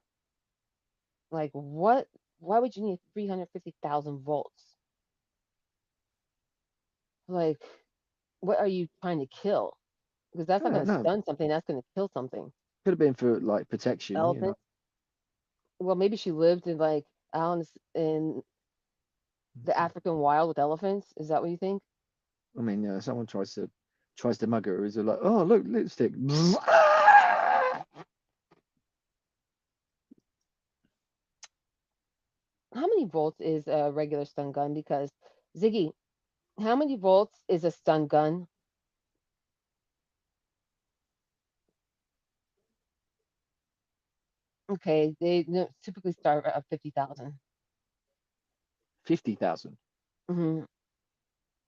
Speaker 1: Like what? Why would you need 350,000 volts? Like, what are you trying to kill? Because that's not
Speaker 2: I
Speaker 1: going
Speaker 2: don't
Speaker 1: to
Speaker 2: know.
Speaker 1: stun something. That's going to kill something.
Speaker 2: Could have been for like protection.
Speaker 1: Elephants. Well, maybe she lived in like out in the African wild with elephants. Is that what you think?
Speaker 2: I mean, someone tries to mug her. Is like, oh look, lipstick.
Speaker 1: How many volts is a regular stun gun? Because Ziggy, how many volts is a stun gun? Okay, they typically start at 50,000.
Speaker 2: 50,000.
Speaker 1: Hmm.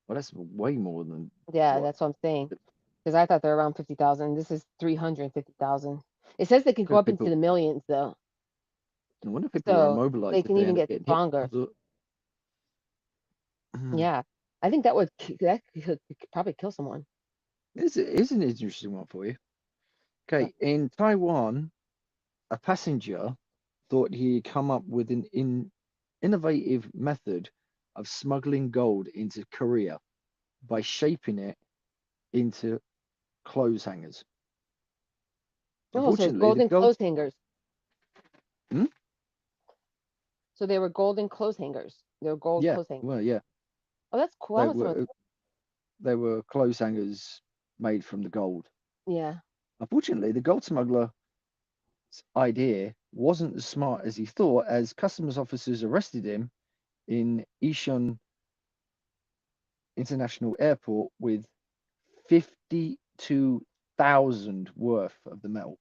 Speaker 2: Well, that's way more than
Speaker 1: Yeah,
Speaker 2: what.
Speaker 1: that's what I'm saying.
Speaker 2: The,
Speaker 1: Because I thought they're around 50,000. This is 350,000. It says they can go
Speaker 2: because
Speaker 1: up into
Speaker 2: people,
Speaker 1: the millions though,
Speaker 2: no wonder people are
Speaker 1: so they
Speaker 2: immobilized if
Speaker 1: can
Speaker 2: they
Speaker 1: even
Speaker 2: end up
Speaker 1: get
Speaker 2: getting hit.
Speaker 1: stronger. Yeah. I think that could probably kill someone.
Speaker 2: Here's an interesting one for you.
Speaker 1: But
Speaker 2: Okay, in Taiwan, a passenger thought he had come up with an innovative method of smuggling gold into Korea by shaping it into clothes hangers.
Speaker 1: oh, so it's
Speaker 2: Unfortunately, the
Speaker 1: golden
Speaker 2: gold,
Speaker 1: clothes hangers.
Speaker 2: hmm?
Speaker 1: So they were golden clothes hangers. They were gold
Speaker 2: Yeah,
Speaker 1: clothes hangers.
Speaker 2: well, yeah,
Speaker 1: Oh, that's cool. I
Speaker 2: they
Speaker 1: want some of
Speaker 2: were they were clothes hangers made from the gold.
Speaker 1: yeah.
Speaker 2: Unfortunately, the gold smuggler's idea wasn't as smart as he thought, as customs officers arrested him in Ishun International Airport with 52,000 worth of the metal.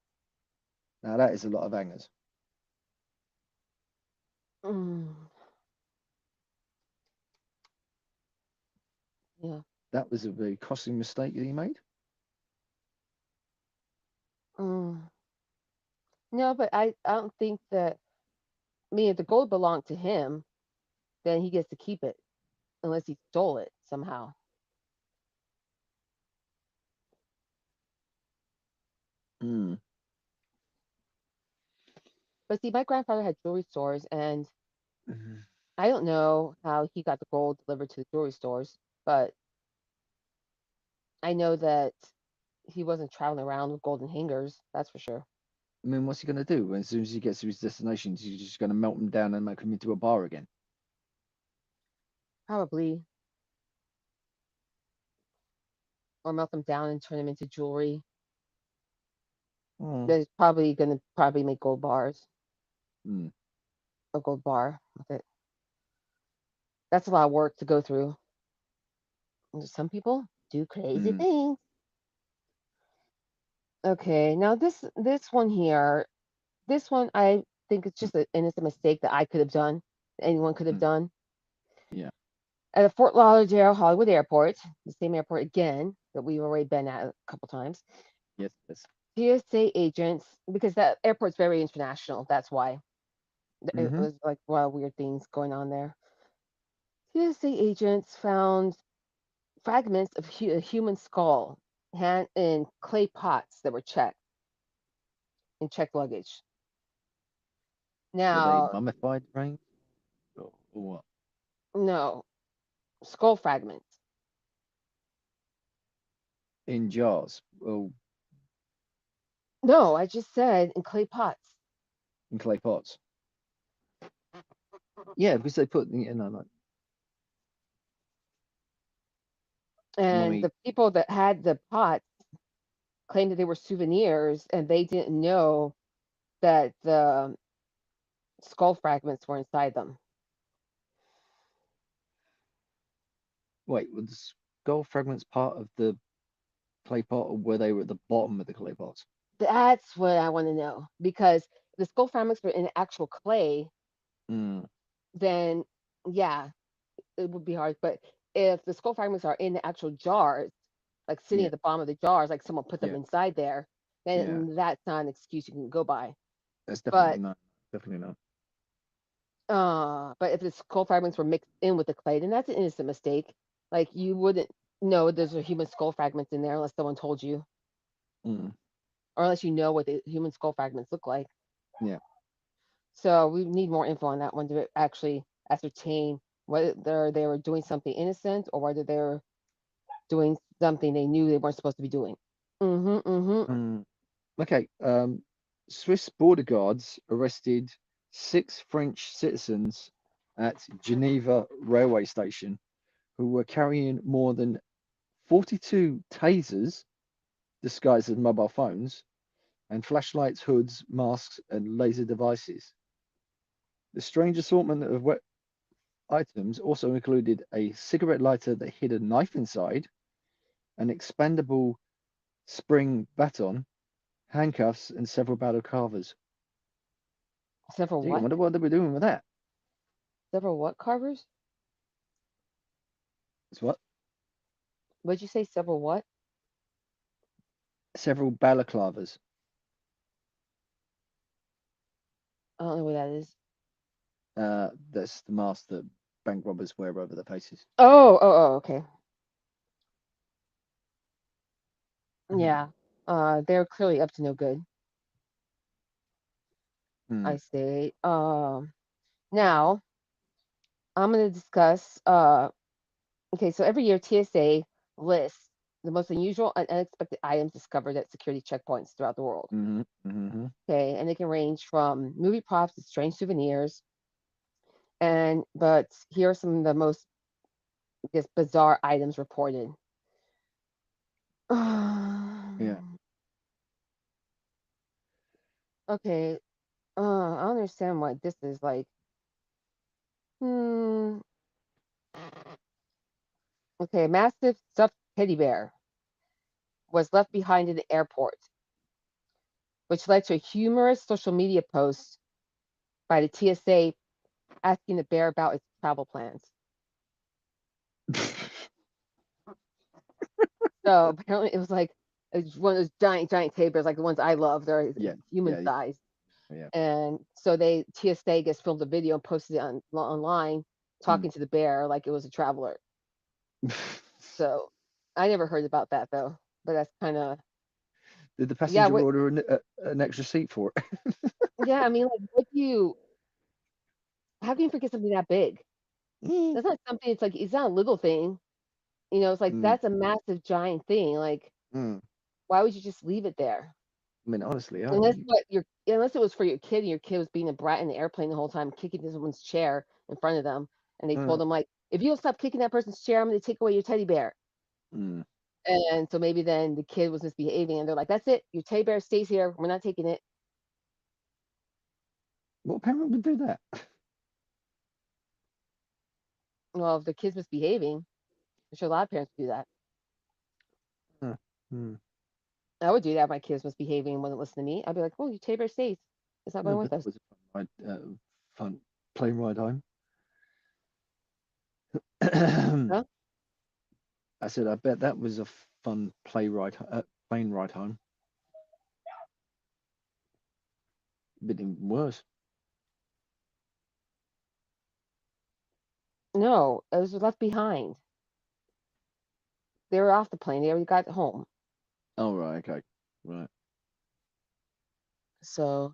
Speaker 2: Now that is a lot of hangers.
Speaker 1: Mm, yeah.
Speaker 2: That was a very costly mistake that he made.
Speaker 1: Mm. No, but I don't think that. I mean, if the gold belonged to him, then he gets to keep it, unless he stole it somehow.
Speaker 2: Mm.
Speaker 1: But see, my grandfather had jewelry stores, and
Speaker 2: Mhm.
Speaker 1: I don't know how he got the gold delivered to the jewelry stores, but I know that he wasn't traveling around with golden hangers. That's for sure.
Speaker 2: I mean, what's he going to do? As soon as he gets to his destination, he's just going to melt them down and make them into a bar again.
Speaker 1: Probably, or melt them down and turn them into jewelry.
Speaker 2: Oh.
Speaker 1: That's probably gonna probably make gold bars,
Speaker 2: Mm.
Speaker 1: a gold bar with it. That's a lot of work to go through. And some people do crazy
Speaker 2: Mm.
Speaker 1: things. Okay, now this one here, this one I think it's
Speaker 2: Mm.
Speaker 1: just an innocent mistake that I could have done, anyone could have
Speaker 2: Mm.
Speaker 1: done.
Speaker 2: Yeah.
Speaker 1: At a Fort Lauderdale Hollywood Airport, the same airport again that we've already been at a couple times.
Speaker 2: Yes. Yes.
Speaker 1: TSA agents, because that airport's very international, that's why it
Speaker 2: Mm-hmm.
Speaker 1: was like a lot of weird things going on there. TSA agents found fragments of a human skull hand in clay pots that were checked in checked luggage.
Speaker 2: Were they
Speaker 1: Now,
Speaker 2: mummified brains or what?
Speaker 1: no, skull fragments.
Speaker 2: In jars? Well,
Speaker 1: No, I just said in clay pots.
Speaker 2: in clay pots. Yeah, because they put, like
Speaker 1: And
Speaker 2: mummy.
Speaker 1: the people that had the pots claimed that they were souvenirs and they didn't know that the skull fragments were inside them.
Speaker 2: Wait, were the skull fragments part of the clay pot, or were they at the bottom of the clay pots?
Speaker 1: That's what I want to know because if the skull fragments were in actual clay,
Speaker 2: Mm.
Speaker 1: then yeah, it would be hard. But if the skull fragments are in the actual jars, like sitting
Speaker 2: Yeah.
Speaker 1: at the bottom of the jars, like someone put them
Speaker 2: Yeah.
Speaker 1: inside there,
Speaker 2: Yeah.
Speaker 1: then that's not an excuse you can go by.
Speaker 2: That's definitely
Speaker 1: But
Speaker 2: not. Definitely not.
Speaker 1: but if the skull fragments were mixed in with the clay, then that's an innocent mistake. Like you wouldn't know there's a human skull fragments in there unless someone told you,
Speaker 2: Mm.
Speaker 1: or unless you know what the human skull fragments look like.
Speaker 2: Yeah.
Speaker 1: So we need more info on that one to actually ascertain whether they were doing something innocent or whether they're doing something they knew they weren't supposed to be doing. Mm-hmm. Mm-hmm.
Speaker 2: Mm. Okay. Swiss border guards arrested 6 French citizens at Geneva railway station who were carrying more than 42 tasers disguised as mobile phones and flashlights, hoods, masks, and laser devices. The strange assortment of items also included a cigarette lighter that hid a knife inside, an expandable spring baton, handcuffs, and several battle carvers.
Speaker 1: Several
Speaker 2: Gee, I
Speaker 1: what?
Speaker 2: wonder what they were doing with that.
Speaker 1: Several what carvers?
Speaker 2: It's what?
Speaker 1: What'd you say? Several what?
Speaker 2: Several balaclavas.
Speaker 1: I don't know what that is.
Speaker 2: That's the master. bank robbers wherever the places.
Speaker 1: Okay. Yeah. They're clearly up to no good, I
Speaker 2: Mm,
Speaker 1: say. Now I'm going to discuss. Okay, so every year TSA lists the most unusual and unexpected items discovered at security checkpoints throughout the world.
Speaker 2: mm-hmm, mm-hmm.
Speaker 1: Okay, and they can range from movie props to strange souvenirs. And but here are some of the most, I guess, bizarre items reported.
Speaker 2: Yeah.
Speaker 1: Okay, I don't understand why this is like. Hmm. Okay, a massive stuffed teddy bear was left behind in the airport, which led to a humorous social media post by the TSA asking the bear about its travel plans. So apparently, it was like it's one of those giant teddy bears, like the ones I love. They're
Speaker 2: Yeah,
Speaker 1: human
Speaker 2: yeah,
Speaker 1: size,
Speaker 2: yeah.
Speaker 1: and so they TSA gets filmed a video and posted it online,
Speaker 2: Mm.
Speaker 1: talking to the bear like it was a traveler. So I never heard about that though, but that's kind of
Speaker 2: Did the
Speaker 1: yeah.
Speaker 2: passenger
Speaker 1: What
Speaker 2: order an extra seat for it?
Speaker 1: yeah? I mean, like, what do you? How can you forget something that big?
Speaker 2: Mm,
Speaker 1: That's not something. It's like it's not a little thing. You know, it's like
Speaker 2: mm,
Speaker 1: that's a massive giant thing. Like,
Speaker 2: mm.
Speaker 1: why would you just leave it there?
Speaker 2: I mean, honestly,
Speaker 1: Unless it was for your kid and your kid was being a brat in the airplane the whole time, kicking someone's chair in front of them, and they
Speaker 2: uh,
Speaker 1: told them like, if you don't stop kicking that person's chair, I'm going to take away your teddy bear.
Speaker 2: mm.
Speaker 1: And so maybe then the kid was misbehaving, and they're like, that's it, your teddy bear stays here. We're not taking it.
Speaker 2: What parent would do that?
Speaker 1: Well, if the kid's misbehaving, I'm sure a lot of parents do that.
Speaker 2: Uh, mm.
Speaker 1: I would do that if my kid was misbehaving and wouldn't listen to me. I'd be like, oh, your teddy bear stays. It's not
Speaker 2: No,
Speaker 1: going
Speaker 2: but
Speaker 1: with
Speaker 2: that
Speaker 1: us.
Speaker 2: was a fun ride, fun plane ride home.
Speaker 1: Huh?
Speaker 2: I said, I bet that was a fun plane ride home. Bit even worse.
Speaker 1: No, it was left behind. They were off the plane. They already got home.
Speaker 2: Oh, right, okay. Right.
Speaker 1: So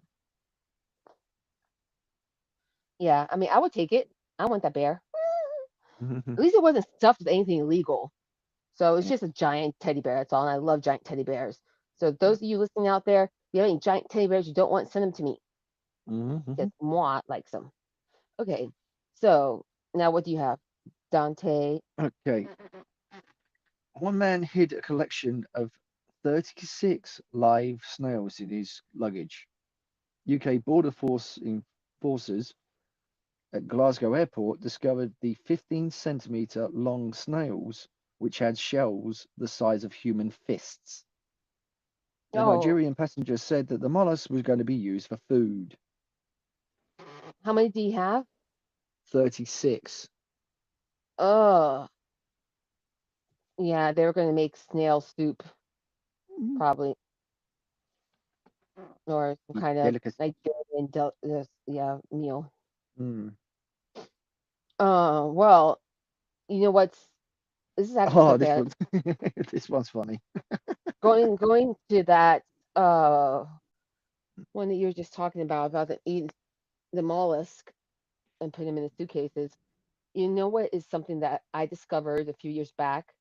Speaker 1: yeah, I mean, I would take it. I want that bear. At least it wasn't stuffed with anything illegal. So it's
Speaker 2: Yeah.
Speaker 1: just a giant teddy bear. That's all. And I love giant teddy bears. So
Speaker 2: Yeah.
Speaker 1: those of you listening out there, if you have any giant teddy bears you don't want, send them to me
Speaker 2: Hmm.
Speaker 1: because moi likes them. Okay. So now what do you have, Dante?
Speaker 2: Okay. One man hid a collection of 36 live snails in his luggage. UK Border Force enforcers at Glasgow Airport discovered the 15-centimeter long snails, which had shells the size of human fists. The
Speaker 1: Oh,
Speaker 2: Nigerian passenger said that the mollusk was going to be used for food.
Speaker 1: how many do you have?
Speaker 2: 36.
Speaker 1: Oh, yeah, they were going to make snail soup
Speaker 2: Mm.
Speaker 1: probably, or some kind of
Speaker 2: Delicacy.
Speaker 1: Nigerian yeah, meal.
Speaker 2: Mm.
Speaker 1: Well, you know what's this is actually
Speaker 2: Oh,
Speaker 1: something
Speaker 2: this
Speaker 1: I,
Speaker 2: one's this one's funny.
Speaker 1: going to that uh one that you were just talking about the eating the mollusk and putting them in the suitcases. You know what is something that I discovered a few years back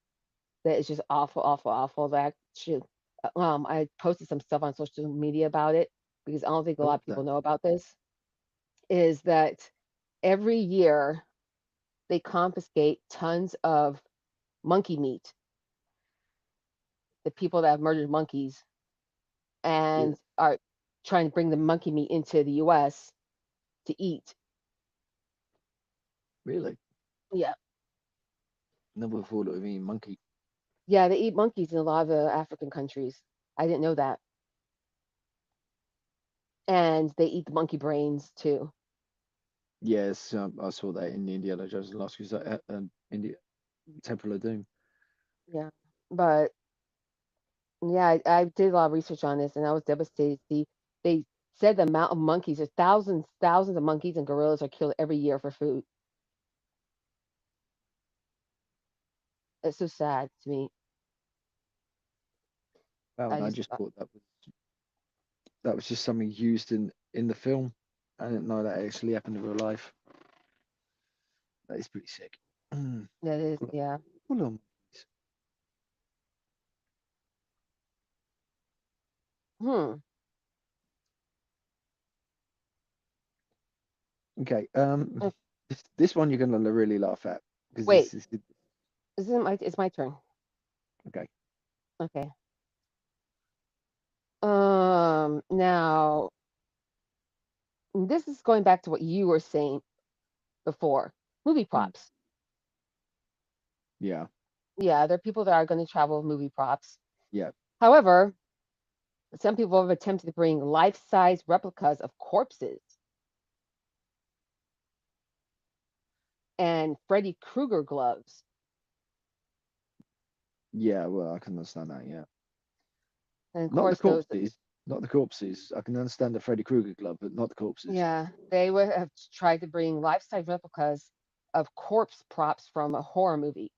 Speaker 1: that is just awful. That should I posted some stuff on social media about it because I don't think a
Speaker 2: Oh,
Speaker 1: lot
Speaker 2: what's
Speaker 1: of
Speaker 2: that?
Speaker 1: people know about this. Is that every year they confiscate tons of monkey meat, the people that have murdered monkeys
Speaker 2: Yeah,
Speaker 1: and are trying to bring the monkey meat into the US to eat.
Speaker 2: really?
Speaker 1: Yeah.
Speaker 2: Never thought of any monkey.
Speaker 1: Yeah, they eat monkeys in a lot of the African countries. I didn't know that. And they eat the monkey brains too.
Speaker 2: Yes, I saw that in the Indiana Jones and Last Crusade, India Temple of Doom.
Speaker 1: Yeah. But yeah, I did a lot of research on this and I was devastated to see they said the amount of monkeys, there's thousands of monkeys and gorillas are killed every year for food. It's so sad to me.
Speaker 2: Wow,
Speaker 1: I
Speaker 2: and I
Speaker 1: just
Speaker 2: just thought that was just something used in the film. I didn't know that actually happened in real life. That is pretty sick.
Speaker 1: that is,
Speaker 2: Full
Speaker 1: yeah.
Speaker 2: full on.
Speaker 1: Hmm.
Speaker 2: Okay,
Speaker 1: Uh,
Speaker 2: this one you're gonna really laugh at because
Speaker 1: Wait,
Speaker 2: this is
Speaker 1: is it my? It's my turn.
Speaker 2: okay.
Speaker 1: Okay. Now this is going back to what you were saying before. Movie
Speaker 2: Mm,
Speaker 1: props.
Speaker 2: yeah,
Speaker 1: Yeah, there are people that are going to travel with movie props.
Speaker 2: yeah,
Speaker 1: However, some people have attempted to bring life-size replicas of corpses and Freddy Krueger gloves.
Speaker 2: yeah. Well, I can understand that. Yeah,
Speaker 1: And of
Speaker 2: not the
Speaker 1: course, those,
Speaker 2: corpses, not the corpses. I can understand the Freddy Krueger glove, but not the corpses.
Speaker 1: yeah, they would have tried to bring life-size replicas of corpse props from a horror movie.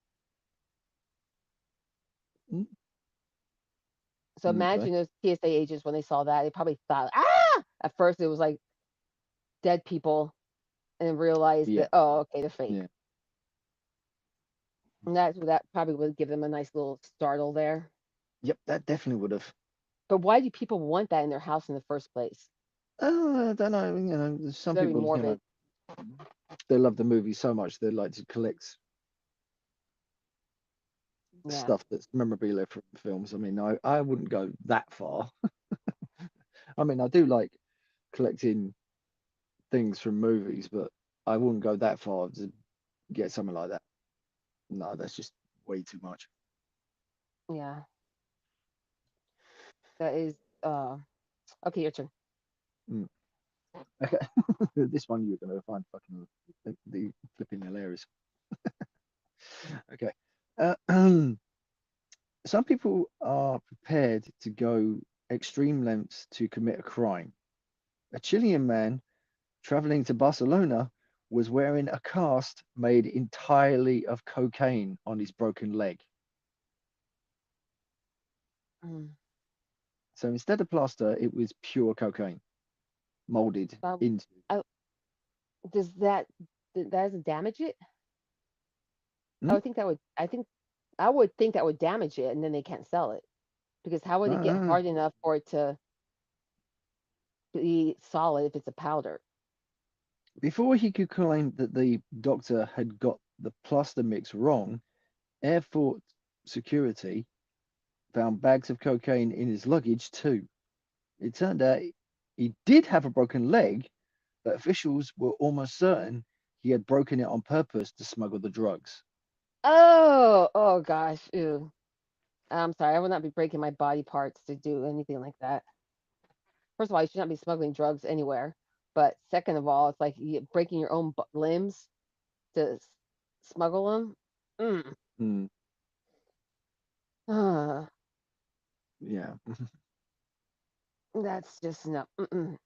Speaker 2: Mm,
Speaker 1: So
Speaker 2: okay.
Speaker 1: imagine those TSA agents when they saw that, they probably thought, ah! At first, it was like dead people, and realized
Speaker 2: Yeah,
Speaker 1: that, oh, okay, they're fake.
Speaker 2: yeah.
Speaker 1: And that probably would give them a nice little startle there.
Speaker 2: Yep, that definitely would have.
Speaker 1: But why do people want that in their house in the first place?
Speaker 2: I don't know. You know,
Speaker 1: It's
Speaker 2: some
Speaker 1: very
Speaker 2: people, you know,
Speaker 1: morbid.
Speaker 2: they love the movie so much they like to collect
Speaker 1: Yeah,
Speaker 2: stuff that's memorabilia from films. I mean, I wouldn't go that far. I mean, I do like collecting things from movies, but I wouldn't go that far to get something like that. No, that's just way too much.
Speaker 1: yeah, that is. Okay, your turn.
Speaker 2: Mm. Okay. This one you're going to find fucking the flipping hilarious. Okay. Uh, some people are prepared to go extreme lengths to commit a crime. A Chilean man traveling to Barcelona was wearing a cast made entirely of cocaine on his broken leg.
Speaker 1: Mm.
Speaker 2: So instead of plaster, it was pure cocaine molded
Speaker 1: Um,
Speaker 2: into.
Speaker 1: I, does that doesn't damage it? I
Speaker 2: Hmm?
Speaker 1: would think that would. I would think that would damage it, and then they can't sell it because how would
Speaker 2: No,
Speaker 1: it
Speaker 2: no,
Speaker 1: get
Speaker 2: no.
Speaker 1: hard enough for it to be solid if it's a powder?
Speaker 2: Before he could claim that the doctor had got the plaster mix wrong, airport security found bags of cocaine in his luggage too. It turned out he did have a broken leg, but officials were almost certain he had broken it on purpose to smuggle the drugs.
Speaker 1: Oh gosh, ew. I'm sorry, I would not be breaking my body parts to do anything like that. First of all, you should not be smuggling drugs anywhere. But second of all, it's like you breaking your own limbs to smuggle them. Mm.
Speaker 2: Mm,
Speaker 1: Ah,
Speaker 2: yeah.
Speaker 1: that's just no. Mm-mm.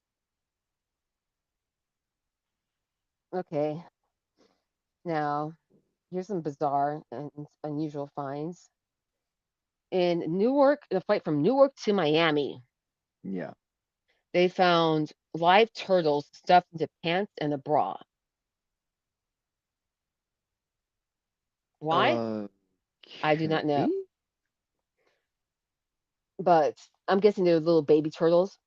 Speaker 1: Okay, now here's some bizarre and unusual finds in Newark. The flight from Newark to Miami,
Speaker 2: Yeah.
Speaker 1: they found live turtles stuffed into pants and a bra. Why? I do not know.
Speaker 2: Okay.
Speaker 1: But I'm guessing they're little baby turtles.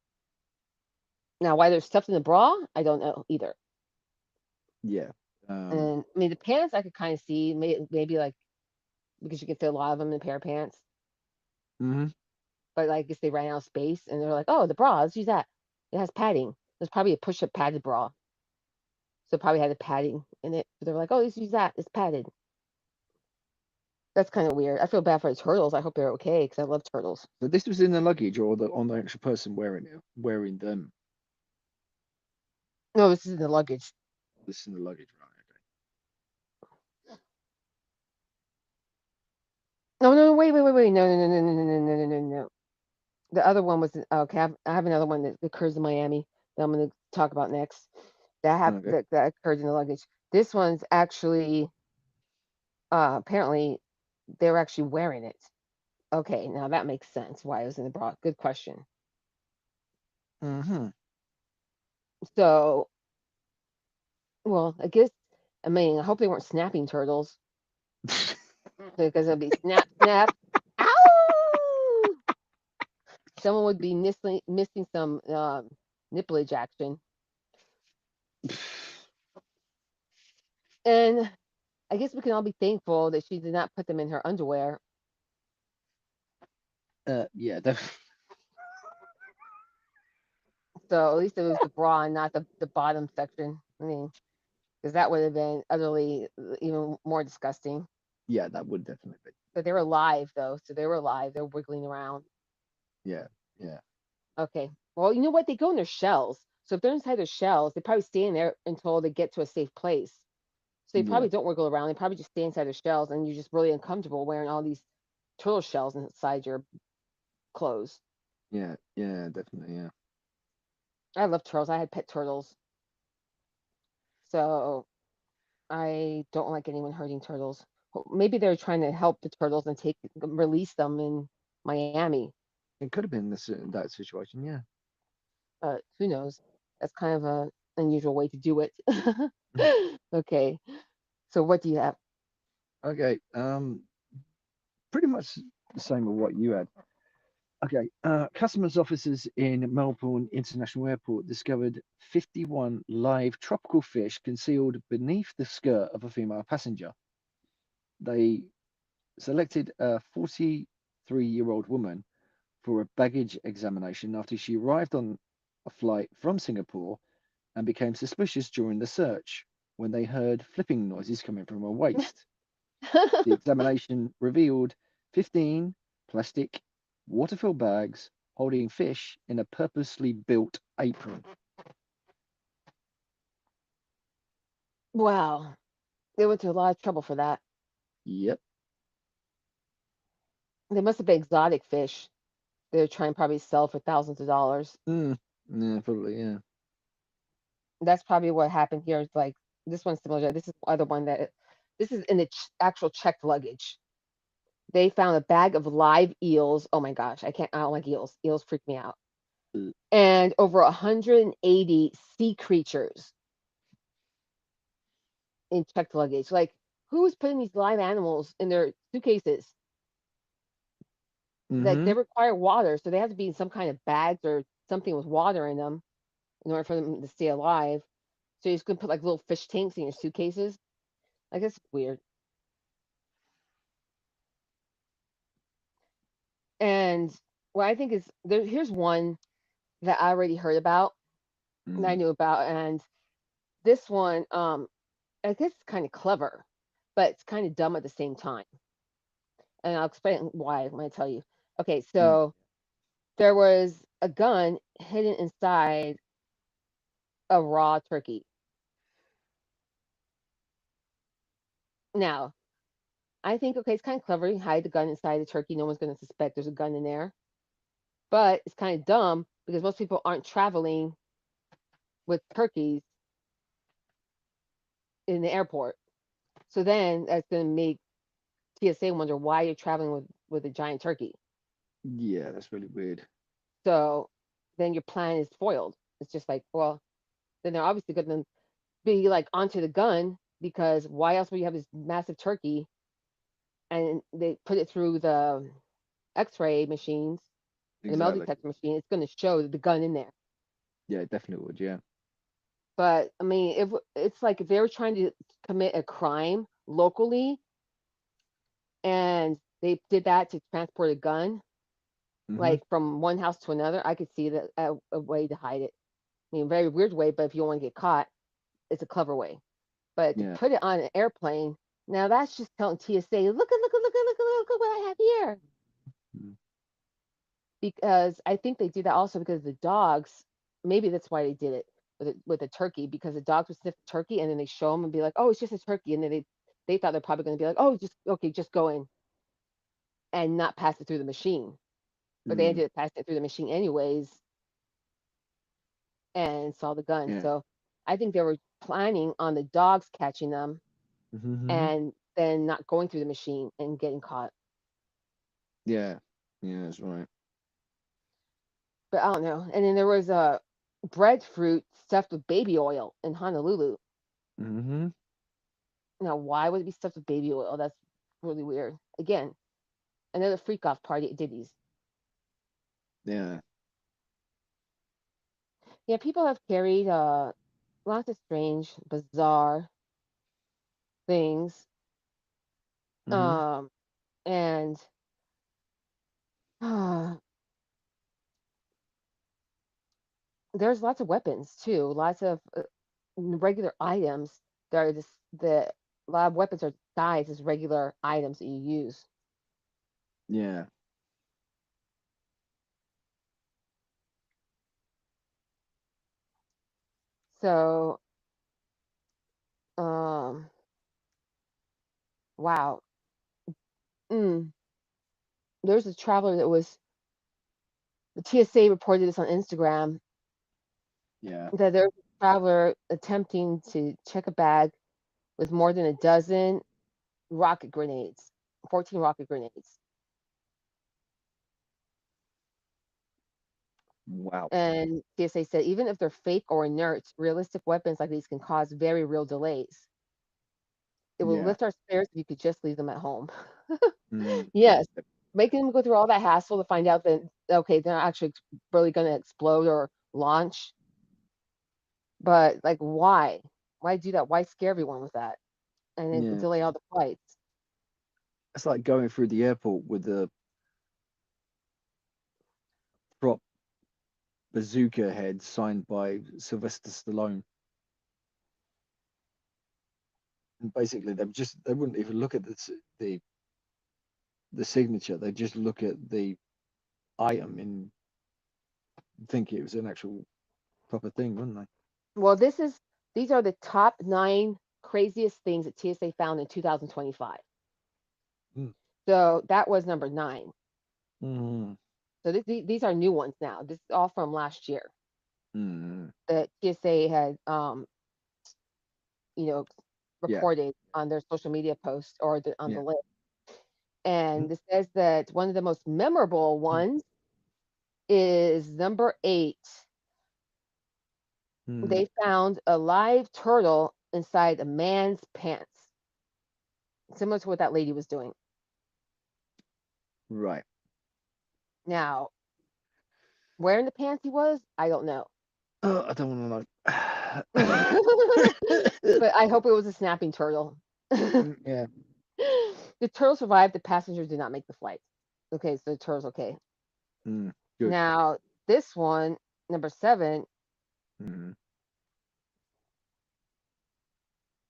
Speaker 1: Now, why they're stuffed in the bra, I don't know either.
Speaker 2: Yeah. Um,
Speaker 1: And I mean, the pants I could kind of see, maybe like because you can fit a lot of them in a pair of pants.
Speaker 2: mhm.
Speaker 1: But like, I guess they ran out of space, and they're like, "Oh, the bra, let's use that. It has padding. There's probably a push-up padded bra, so it probably had a padding in it. But they're like, oh, let's use that. It's padded. That's kind of weird. I feel bad for the turtles. I hope they're okay because I love turtles.
Speaker 2: So this was in the luggage or on the actual person wearing it, wearing them.
Speaker 1: No, this is in the luggage.
Speaker 2: This is in the luggage, right?
Speaker 1: No, no, wait. No. The other one was okay. I have another one that occurs in Miami that I'm going to talk about next.
Speaker 2: Okay. Okay.
Speaker 1: That occurred in the luggage. This one's actually apparently. they were actually wearing it. Okay, now that makes sense why it was in the bra. Good question.
Speaker 2: Mm-hmm.
Speaker 1: So, well, I guess, I mean, I hope they weren't snapping turtles because it'd be snap, snap. Ow! Someone would be missing some nipplage action. And I guess we can all be thankful that she did not put them in her underwear.
Speaker 2: Yeah,
Speaker 1: So at least it was the bra and not the bottom section. I mean, because that would have been utterly even more disgusting.
Speaker 2: yeah, that would definitely be.
Speaker 1: But they were live though, so they were alive. They're wiggling around.
Speaker 2: Yeah, yeah,
Speaker 1: Okay. Well, you know what? They go in their shells. So if they're inside their shells, they probably stay in there until they get to a safe place. So they
Speaker 2: yeah,
Speaker 1: probably don't wiggle around. They probably just stay inside their shells, and you're just really uncomfortable wearing all these turtle shells inside your clothes.
Speaker 2: yeah, yeah, definitely, yeah.
Speaker 1: I love turtles. I had pet turtles, so I don't like anyone hurting turtles. Maybe they're trying to help the turtles and take release them in Miami.
Speaker 2: It could have been that situation, yeah.
Speaker 1: Who knows? That's kind of a unusual way to do it.
Speaker 2: Mhm.
Speaker 1: Okay, so what do you have?
Speaker 2: Okay, pretty much the same with what you had. Okay, customs officers in Melbourne International Airport discovered 51 live tropical fish concealed beneath the skirt of a female passenger. They selected a 43-year-old woman for a baggage examination after she arrived on a flight from Singapore and became suspicious during the search when they heard flipping noises coming from her waist. The examination revealed 15 plastic water-filled bags holding fish in a purposely built apron.
Speaker 1: Wow, they went to a lot of trouble for that.
Speaker 2: Yep.
Speaker 1: They must have been exotic fish. They're trying to probably sell for thousands of dollars.
Speaker 2: Mm. Yeah, probably, yeah.
Speaker 1: That's probably what happened here. It's like this one's similar. This is the other one that this is in the actual checked luggage. They found a bag of live eels. Oh my gosh, I can't. I don't like eels. Eels freak me out.
Speaker 2: Uh,
Speaker 1: And over 180 sea creatures in checked luggage. Like, who's putting these live animals in their suitcases? Like,
Speaker 2: mm-hmm.
Speaker 1: they require water, so they have to be in some kind of bags or something with water in them in order for them to stay alive. So you're just gonna put like little fish tanks in your suitcases. I guess it's weird. And what I think is there. Here's one that I already heard about and I
Speaker 2: Mm.
Speaker 1: knew about, and this one, I guess it's kind of clever, but it's kind of dumb at the same time. And I'll explain why when I tell you. Okay,
Speaker 2: Yeah.
Speaker 1: so there was a gun hidden inside a raw turkey. Now, I think, okay, it's kind of clever. You hide the gun inside the turkey. No one's going to suspect there's a gun in there. But it's kind of dumb because most people aren't traveling with turkeys in the airport. So then that's going to make TSA wonder why you're traveling with a giant turkey.
Speaker 2: Yeah, that's really weird.
Speaker 1: So then your plan is foiled. It's just like, well, then they're obviously going to be like onto the gun because why else would you have this massive turkey and they put it through the X-ray machines and the metal
Speaker 2: Exactly.
Speaker 1: detector machine? It's going to show the gun in there.
Speaker 2: Yeah, it definitely would, yeah.
Speaker 1: But I mean, if it's like if they were trying to commit a crime locally and they did that to transport a gun,
Speaker 2: Mm-hmm.
Speaker 1: like from one house to another, I could see that a way to hide it. I mean, a very weird way, but if you don't want to get caught, it's a clever way. But to
Speaker 2: Yeah.
Speaker 1: put it on an airplane, now that's just telling TSA, look at what I have here.
Speaker 2: Mm.
Speaker 1: Because I think they did that also because the dogs. Maybe that's why they did it with the turkey because the dogs would sniff the turkey and then they show them and be like, oh, it's just a turkey, and then they thought they're probably going to be like, oh, just okay, just go in and not pass it through the machine. But they
Speaker 2: Mm.
Speaker 1: ended up passing it through the machine anyways and saw the gun.
Speaker 2: Yeah.
Speaker 1: So I think they were planning on the dogs catching them
Speaker 2: Mm-hmm.
Speaker 1: and than not going through the machine and getting caught.
Speaker 2: Yeah. Yeah, that's right.
Speaker 1: But I don't know. And then there was a breadfruit stuffed with baby oil in Honolulu.
Speaker 2: Mm-hmm.
Speaker 1: Now, why would it be stuffed with baby oil? That's really weird. Again, another freak off party at Diddy's.
Speaker 2: Yeah.
Speaker 1: Yeah, people have carried lots of strange, bizarre things.
Speaker 2: Mm-hmm.
Speaker 1: Um, and there's lots of weapons too. Lots of regular items that are just the a lot of weapons are disguised as regular items that you use.
Speaker 2: Yeah.
Speaker 1: So, um, wow. Mm. There's a traveler that was the TSA reported this on Instagram
Speaker 2: Yeah.
Speaker 1: that there's a traveler attempting to check a bag with more than a dozen rocket grenades, 14 rocket grenades.
Speaker 2: Wow.
Speaker 1: And TSA said even if they're fake or inert, realistic weapons like these can cause very real delays. It will
Speaker 2: Yeah.
Speaker 1: lift our spirits if you could just leave them at home.
Speaker 2: Mm.
Speaker 1: Yes, making them go through all that hassle to find out that okay, they're not actually really going to explode or launch. But like, why? Why do that? Why scare everyone with that and then
Speaker 2: Yeah.
Speaker 1: delay all the flights?
Speaker 2: It's like going through the airport with a prop bazooka head signed by Sylvester Stallone. And basically, they wouldn't even look at the signature. They just look at the item and think it was an actual proper thing, wouldn't they?
Speaker 1: Well, these are the top 9 craziest things that TSA found in 2025.
Speaker 2: Mm.
Speaker 1: So that was number 9.
Speaker 2: Mm.
Speaker 1: So these are new ones now. This is all from last year
Speaker 2: Mm.
Speaker 1: that TSA had, you know,
Speaker 2: Yeah.
Speaker 1: reported on their social media post or on the
Speaker 2: Yeah.
Speaker 1: list.
Speaker 2: Mm.
Speaker 1: And it says that one of the most memorable ones is number 8.
Speaker 2: Mm.
Speaker 1: They found a live turtle inside a man's pants, similar to what that lady was doing.
Speaker 2: Right.
Speaker 1: Now, where in the pants he was, I don't know.
Speaker 2: Oh, I don't want
Speaker 1: But
Speaker 2: to know.
Speaker 1: I hope it was a snapping turtle. The
Speaker 2: Yeah.
Speaker 1: turtle survived. The passengers did not make the flight. Okay, so the turtle's okay.
Speaker 2: Mm. Good.
Speaker 1: Now, this one, number 7,
Speaker 2: Mm.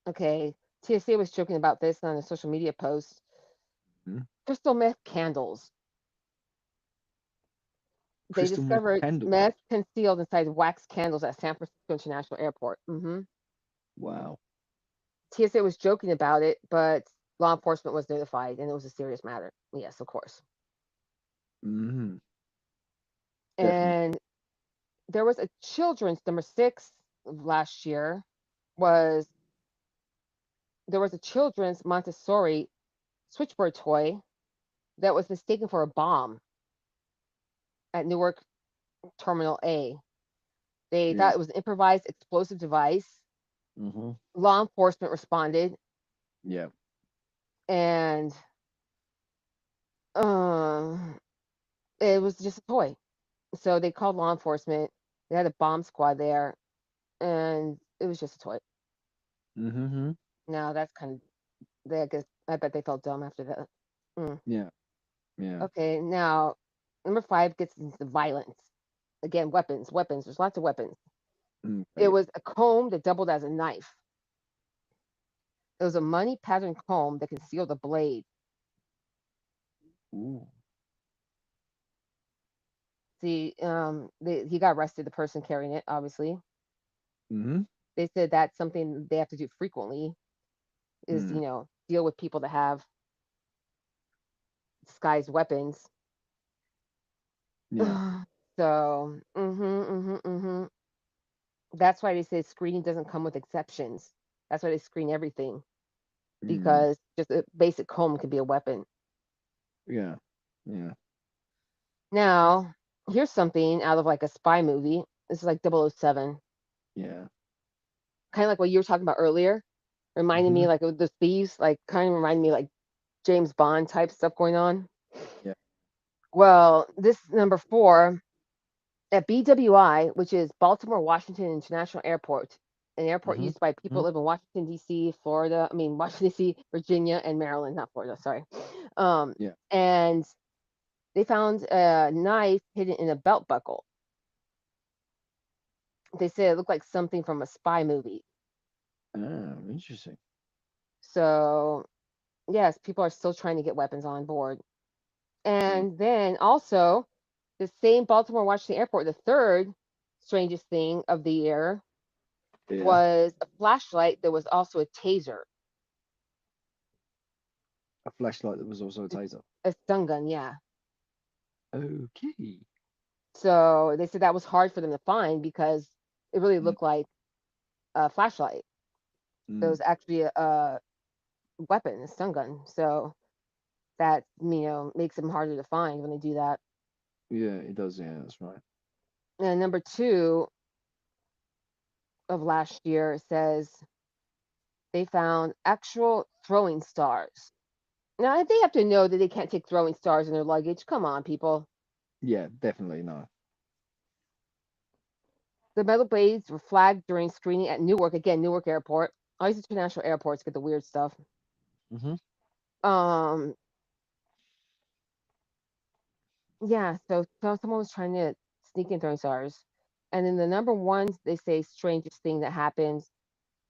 Speaker 1: okay, TSA was joking about this on a social media post.
Speaker 2: Mm.
Speaker 1: Crystal meth candles. They
Speaker 2: Crystal meth
Speaker 1: discovered
Speaker 2: candles.
Speaker 1: meth concealed inside wax candles at San Francisco International Airport.
Speaker 2: Wow.
Speaker 1: TSA was joking about it, but law enforcement was notified, and it was a serious matter. Yes, of course.
Speaker 2: Mm. Definitely.
Speaker 1: And there was a children's number 6 last year was there was a children's Montessori switchboard toy that was mistaken for a bomb at Newark Terminal A. They
Speaker 2: Yeah.
Speaker 1: thought it was an improvised explosive device.
Speaker 2: Mm-hmm.
Speaker 1: Law enforcement responded,
Speaker 2: Yeah.
Speaker 1: and it was just a toy. So they called law enforcement. They had a bomb squad there, and it was just a toy.
Speaker 2: Mm-hmm.
Speaker 1: Now that's kind of I guess I bet they felt dumb after that. Mm.
Speaker 2: Yeah. Yeah.
Speaker 1: Okay, now number 5 gets into violence. Again, weapons, weapons. There's lots of weapons. It
Speaker 2: Okay.
Speaker 1: was a comb that doubled as a knife. It was a money pattern comb that concealed a blade.
Speaker 2: Ooh.
Speaker 1: See, he got arrested. The person carrying it, obviously,
Speaker 2: Mm-hmm.
Speaker 1: they said that's something they have to do frequently. Is
Speaker 2: Mm.
Speaker 1: deal with people that have disguised weapons.
Speaker 2: Yeah.
Speaker 1: So, that's why they say screening doesn't come with exceptions. That's why they screen everything.
Speaker 2: Mm,
Speaker 1: because just a basic comb can be a weapon.
Speaker 2: yeah. Yeah.
Speaker 1: Now, here's something out of like a spy movie. This is like 007.
Speaker 2: Yeah.
Speaker 1: Kind of like what you were talking about earlier, reminding
Speaker 2: Hmm.
Speaker 1: me like of the thieves, like kind of reminding me like James Bond type stuff going on.
Speaker 2: Yeah.
Speaker 1: Well, this number four at BWI, which is Baltimore Washington International Airport, an airport
Speaker 2: Hmm.
Speaker 1: used by people
Speaker 2: Hmm.
Speaker 1: who live in Washington D.C., Florida. I mean Washington D.C., Virginia, and Maryland, not Florida. Sorry.
Speaker 2: Yeah.
Speaker 1: And they found a knife hidden in a belt buckle. They said it looked like something from a spy movie.
Speaker 2: Oh, interesting.
Speaker 1: So yes, people are still trying to get weapons on board.
Speaker 2: Mm.
Speaker 1: And then also, the same Baltimore Washington Airport, the third strangest thing of the year
Speaker 2: Yeah.
Speaker 1: was a flashlight that was also a taser,
Speaker 2: A flashlight that was also a taser.
Speaker 1: a stun gun, yeah.
Speaker 2: Okay.
Speaker 1: So they said that was hard for them to find because it really
Speaker 2: Mm.
Speaker 1: looked like a flashlight. It
Speaker 2: Mm.
Speaker 1: was actually a weapon, a stun gun. So that makes them harder to find when they do that.
Speaker 2: Yeah, it does. Yeah, that's right.
Speaker 1: And number two of last year says they found actual throwing stars. Now they have to know that they can't take throwing stars in their luggage. Come on, people.
Speaker 2: Yeah, definitely no.
Speaker 1: The metal blades were flagged during screening at Newark, again, Newark Airport. All these international airports get the weird stuff.
Speaker 2: Hmm.
Speaker 1: Um, yeah, so someone was trying to sneak in throwing stars. And then the number one, they say, strangest thing that happened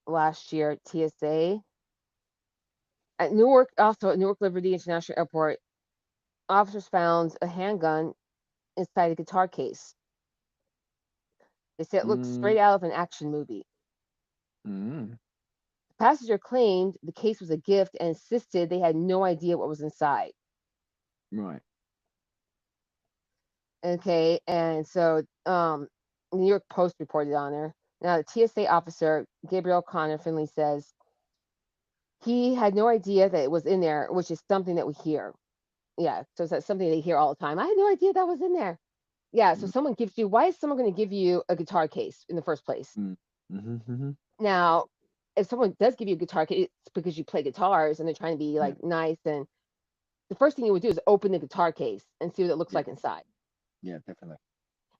Speaker 1: last year at TSA. At Newark, also at Newark Liberty International Airport, officers found a handgun inside a guitar case. They said it looked
Speaker 2: Mm.
Speaker 1: straight out of an action movie.
Speaker 2: Mm.
Speaker 1: The passenger claimed the case was a gift and insisted they had no idea what was inside.
Speaker 2: Right.
Speaker 1: Okay, and so New York Post reported on her. Now, the TSA officer, Gabriel Connor Finley, says he had no idea that it was in there, which is something that we hear. Yeah, so that's something they hear all the time. I had no idea that was in there. Yeah, so
Speaker 2: Mm.
Speaker 1: someone gives you, why is someone going to give you a guitar case in the first place?
Speaker 2: Mm. Hmm. Hmm.
Speaker 1: Now, if someone does give you a guitar case, it's because you play guitars and they're trying to be
Speaker 2: Yeah.
Speaker 1: like nice. And the first thing you would do is open the guitar case and see what it looks
Speaker 2: Yeah.
Speaker 1: like inside.
Speaker 2: Yeah, definitely.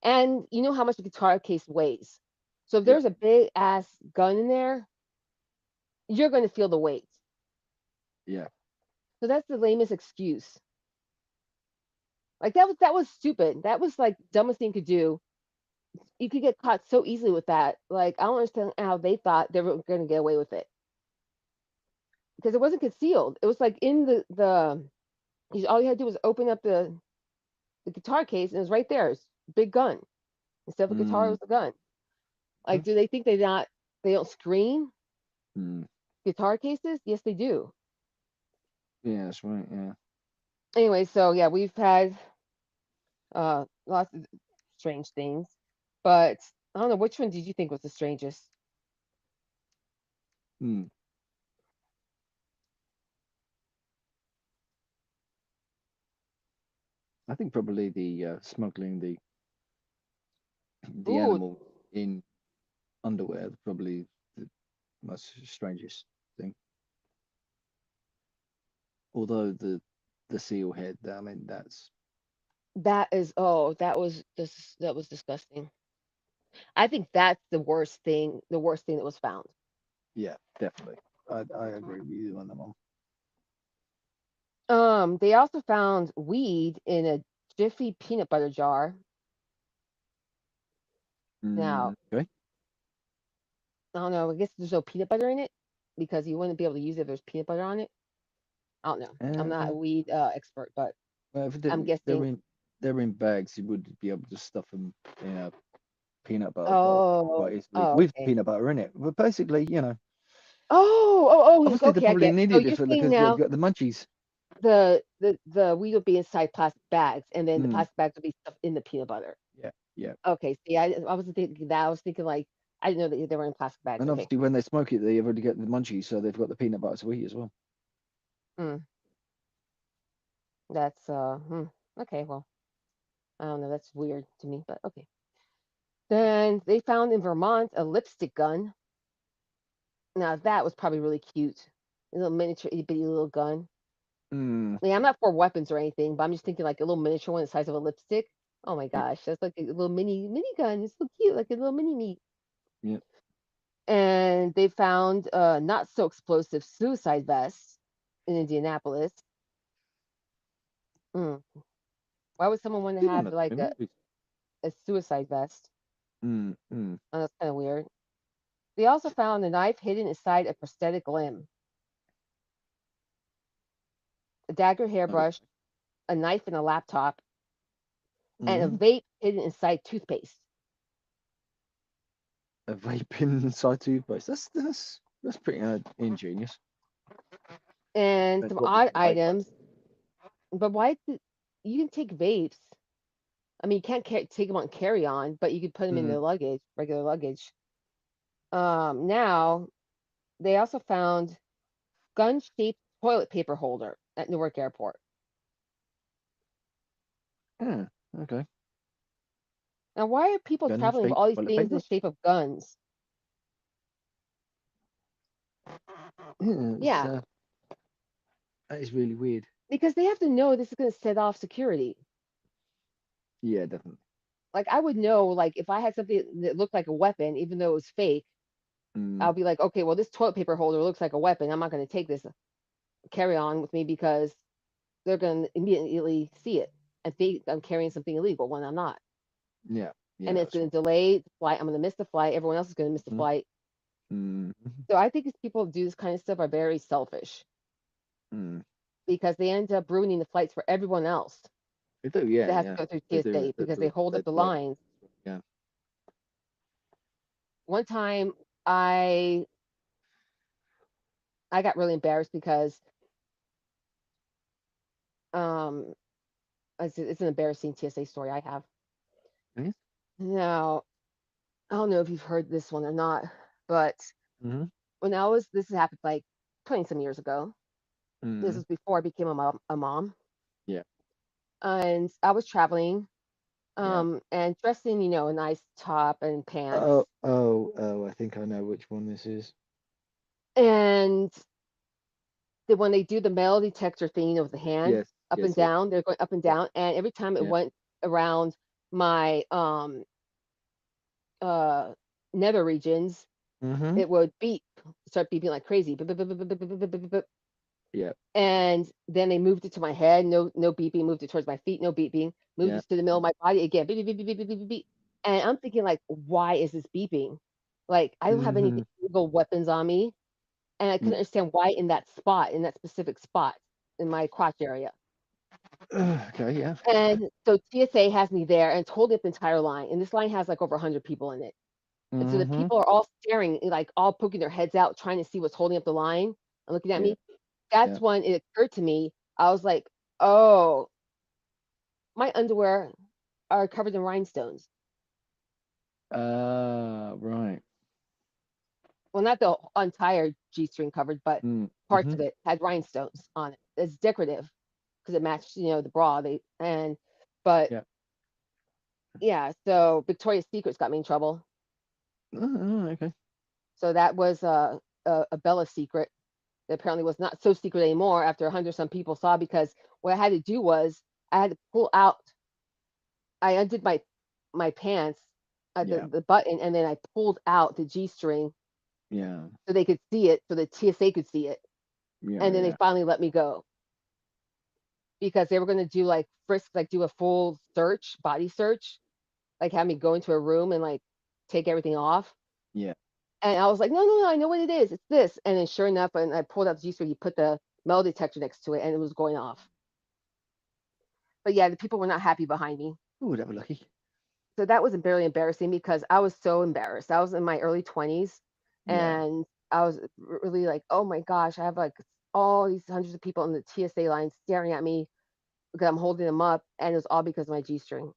Speaker 1: And you know how much a guitar case weighs. So if
Speaker 2: Yeah.
Speaker 1: there's a big ass gun in there, you're going to feel the weight.
Speaker 2: Yeah.
Speaker 1: So that's the lamest excuse. Like that was stupid. That was like dumbest thing you could do. You could get caught so easily with that. Like I don't understand how they thought they were going to get away with it because it wasn't concealed. It was like in all you had to do was open up the guitar case and it was right there. It's a big gun instead of a guitar. It
Speaker 2: Mm.
Speaker 1: was a gun.
Speaker 2: Hmm.
Speaker 1: Like do they think they don't screen
Speaker 2: Mm.
Speaker 1: guitar cases? Yes, they do.
Speaker 2: Yeah, that's right. Yeah.
Speaker 1: Anyway, so yeah, we've had lots of strange things, but I don't know which one did you think was the strangest.
Speaker 2: Mm. I think probably the smuggling the
Speaker 1: Ooh,
Speaker 2: animal in underwear probably the most strangest thing. Although the seal head, I mean, that's
Speaker 1: that was disgusting. I think that's the worst thing that was found.
Speaker 2: yeah, definitely. I agree with you on that one.
Speaker 1: They also found weed in a Jiffy peanut butter jar. Now,
Speaker 2: Mm, okay.
Speaker 1: I don't know, I guess there's no peanut butter in it because you wouldn't be able to use it if there's peanut butter on it. I don't know. I'm not a
Speaker 2: Uh,
Speaker 1: weed expert, but
Speaker 2: well, if
Speaker 1: I'm
Speaker 2: they're
Speaker 1: guessing.
Speaker 2: in bags, you would be able to stuff them in a peanut butter box quite
Speaker 1: Oh,
Speaker 2: easily
Speaker 1: oh,
Speaker 2: with
Speaker 1: okay.
Speaker 2: peanut butter in it. But basically,
Speaker 1: Yes.
Speaker 2: obviously they
Speaker 1: Okay, I
Speaker 2: probably
Speaker 1: get. So
Speaker 2: needed it
Speaker 1: you're
Speaker 2: for
Speaker 1: saying
Speaker 2: because they've
Speaker 1: now
Speaker 2: got the munchies.
Speaker 1: the weed will be inside plastic bags, and then the
Speaker 2: Mm,
Speaker 1: plastic bags will be stuffed in the peanut butter.
Speaker 2: yeah, yeah.
Speaker 1: Okay. See, I wasn't thinking that. I was thinking like I didn't know that they were in plastic bags.
Speaker 2: And
Speaker 1: Okay.
Speaker 2: obviously, when they smoke it, they already get the munchies, so they've got the peanut butter to eat as well.
Speaker 1: Mm, that's okay. Well, I don't know. That's weird to me, but okay. Then they found in Vermont a lipstick gun. Now that was probably really cute. A little miniature, itty bitty little gun.
Speaker 2: Mm,
Speaker 1: I mean, I'm not for weapons or anything, but I'm just thinking like a little miniature one the size of a lipstick. Oh my
Speaker 2: yeah,
Speaker 1: gosh, that's like a little mini gun. It's so cute, like a little mini me.
Speaker 2: yeah.
Speaker 1: And they found a not so explosive suicide vest in Indianapolis. Mm. Why would someone want to
Speaker 2: Good one
Speaker 1: have
Speaker 2: of
Speaker 1: like
Speaker 2: them.
Speaker 1: a suicide vest?
Speaker 2: Mm.
Speaker 1: Oh, that's kind of weird. They also found a knife hidden inside a prosthetic limb, a dagger
Speaker 2: Okay.
Speaker 1: hairbrush, a knife and a laptop, and a
Speaker 2: Mm.
Speaker 1: vape hidden inside toothpaste.
Speaker 2: A vaping inside toothpaste. That's pretty ingenious.
Speaker 1: And
Speaker 2: Depends
Speaker 1: some
Speaker 2: what was
Speaker 1: odd
Speaker 2: in the vape,
Speaker 1: items. But you can take vapes? I mean, you can't take them on carry on, but you could put them in
Speaker 2: though.
Speaker 1: the luggage, regular luggage. Now they also found gun-shaped toilet paper holder at Newark Airport.
Speaker 2: Yeah. Okay.
Speaker 1: Now, why are people
Speaker 2: Gun
Speaker 1: traveling with
Speaker 2: shaped
Speaker 1: all these
Speaker 2: toilet
Speaker 1: things in
Speaker 2: paper.
Speaker 1: the shape of guns?
Speaker 2: Yeah,
Speaker 1: Yeah,
Speaker 2: that is really weird.
Speaker 1: because they have to know this is going to set off security.
Speaker 2: Yeah, definitely.
Speaker 1: Like I would know, like if I had something that looked like a weapon, even though it was fake,
Speaker 2: Mm,
Speaker 1: I'll be like, okay, well, this toilet paper holder looks like a weapon. I'm not going to take this carry on with me because they're going to immediately see it and think I'm carrying something illegal when I'm not.
Speaker 2: yeah,
Speaker 1: And
Speaker 2: yeah,
Speaker 1: it's
Speaker 2: that's
Speaker 1: going
Speaker 2: right.
Speaker 1: to delay the flight. I'm going to miss the flight. Everyone else is going to miss the
Speaker 2: Mm,
Speaker 1: flight.
Speaker 2: mm,
Speaker 1: So I think these people who do this kind of stuff are very selfish
Speaker 2: mm.
Speaker 1: because they end up ruining the flights for everyone else
Speaker 2: They do, yeah,
Speaker 1: that has to
Speaker 2: yeah.
Speaker 1: go through
Speaker 2: They do.
Speaker 1: TSA because they hold
Speaker 2: They
Speaker 1: up the
Speaker 2: delay.
Speaker 1: lines.
Speaker 2: Yeah.
Speaker 1: One time I I got really embarrassed because um it's an embarrassing TSA story I have.
Speaker 2: Yes.
Speaker 1: Now, I don't know if you've heard this one or not, but
Speaker 2: Mm-hmm.
Speaker 1: when this happened like 20 some years ago. This
Speaker 2: Mm,
Speaker 1: was before I became a mom.
Speaker 2: yeah,
Speaker 1: And I was traveling
Speaker 2: yeah.
Speaker 1: and dressed in, a nice top and pants.
Speaker 2: Oh, I think I know which one this is.
Speaker 1: And when they do the metal detector thing with the hand
Speaker 2: Yes,
Speaker 1: up and
Speaker 2: yes, yes.
Speaker 1: down, they're going up and
Speaker 2: Yeah,
Speaker 1: down. And every time it
Speaker 2: yeah.
Speaker 1: went around my uh nether regions,
Speaker 2: Mm-hmm.
Speaker 1: it would beep, start beeping like crazy. Beep, beep, beep, beep, beep, beep, beep, beep, beep.
Speaker 2: Yeah,
Speaker 1: And then they moved it to my head, no beeping, moved it towards my feet, no beeping, moved
Speaker 2: yeah.
Speaker 1: it to the middle of my body again, beep, beep, beep, beep, beep, beep, beep, beep. And I'm thinking like, why is this beeping? Like I don't have any
Speaker 2: Mm-hmm.
Speaker 1: illegal weapons on me, and I couldn't
Speaker 2: Yeah.
Speaker 1: understand why in that spot, in that specific spot in my crotch area.
Speaker 2: Okay, yeah.
Speaker 1: And so TSA has me there and told up the entire line, and this line has like over 100 people in it. And so the
Speaker 2: Mm-hmm.
Speaker 1: people are all staring, like all poking their heads out, trying to see what's holding up the line and looking at
Speaker 2: Yeah,
Speaker 1: me. That's
Speaker 2: yeah.
Speaker 1: when it occurred to me. I was like, oh, my underwear are covered in rhinestones.
Speaker 2: Right.
Speaker 1: Well, not the entire G string covered, but
Speaker 2: Mm,
Speaker 1: parts
Speaker 2: mm-hmm.
Speaker 1: of it had rhinestones on it. It's decorative because it matched, the bra. But
Speaker 2: Yeah.
Speaker 1: yeah, so Victoria's Secrets got me in trouble.
Speaker 2: Okay.
Speaker 1: So that was a Bella secret that apparently was not so secret anymore after 100 some people saw because what I had to do was I had to pull out. I undid my pants at
Speaker 2: Yeah,
Speaker 1: the button and then I pulled out the G string
Speaker 2: yeah,
Speaker 1: so they could see it, so the TSA could see it,
Speaker 2: yeah,
Speaker 1: and then they
Speaker 2: yeah.
Speaker 1: finally let me go because they were going to do like frisk, like do a full search, body search, like have me go into a room and like take everything off.
Speaker 2: Yeah.
Speaker 1: And I was like, no, no, no, I know what it is. It's this. And then sure enough, and I pulled out the G string, he put the metal detector next to it, and it was going off. But yeah, the people were not happy behind me.
Speaker 2: Oh, that was lucky.
Speaker 1: So that was very embarrassing because I was so embarrassed. I was in my early 20s,
Speaker 2: Yeah.
Speaker 1: and I was really like, oh my gosh, I have like all these hundreds of people in the TSA line staring at me because I'm holding them up, and it was all because of my G string.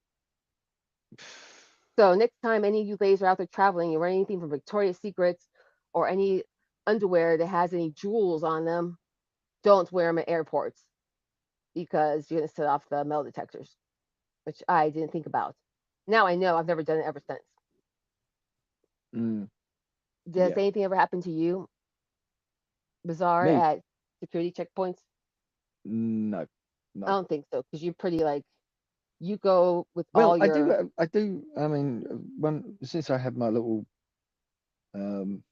Speaker 1: So next time any of you ladies are out there traveling, you wear anything from Victoria's Secrets or any underwear that has any jewels on them, don't wear them at airports because you're gonna set off the metal detectors, which I didn't think about. Now I know. I've never done it ever since.
Speaker 2: Mm,
Speaker 1: Does
Speaker 2: yeah.
Speaker 1: anything ever happen to you bizarre
Speaker 2: Me?
Speaker 1: at security checkpoints?
Speaker 2: No,
Speaker 1: I
Speaker 2: no.
Speaker 1: don't think so because you're pretty like you go with
Speaker 2: Well,
Speaker 1: all
Speaker 2: I do.
Speaker 1: your
Speaker 2: I do. I mean, when since I had my little um,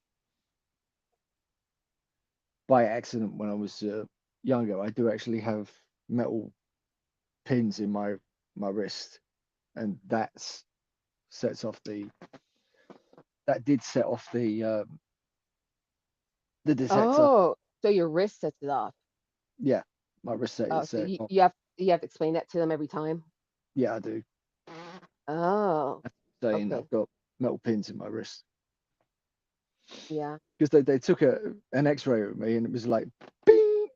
Speaker 2: by accident when I was younger, I do actually have metal pins in my wrist, and sets off that did set off the detector.
Speaker 1: oh, so your wrist sets it off.
Speaker 2: Yeah, my wrist
Speaker 1: Oh, so
Speaker 2: set it off.
Speaker 1: you have to explain that to them every time.
Speaker 2: Yeah, I do.
Speaker 1: Oh,
Speaker 2: Saying
Speaker 1: okay,
Speaker 2: I've got metal pins in my wrist
Speaker 1: yeah,
Speaker 2: because they took an X-ray of me and it was like, bing,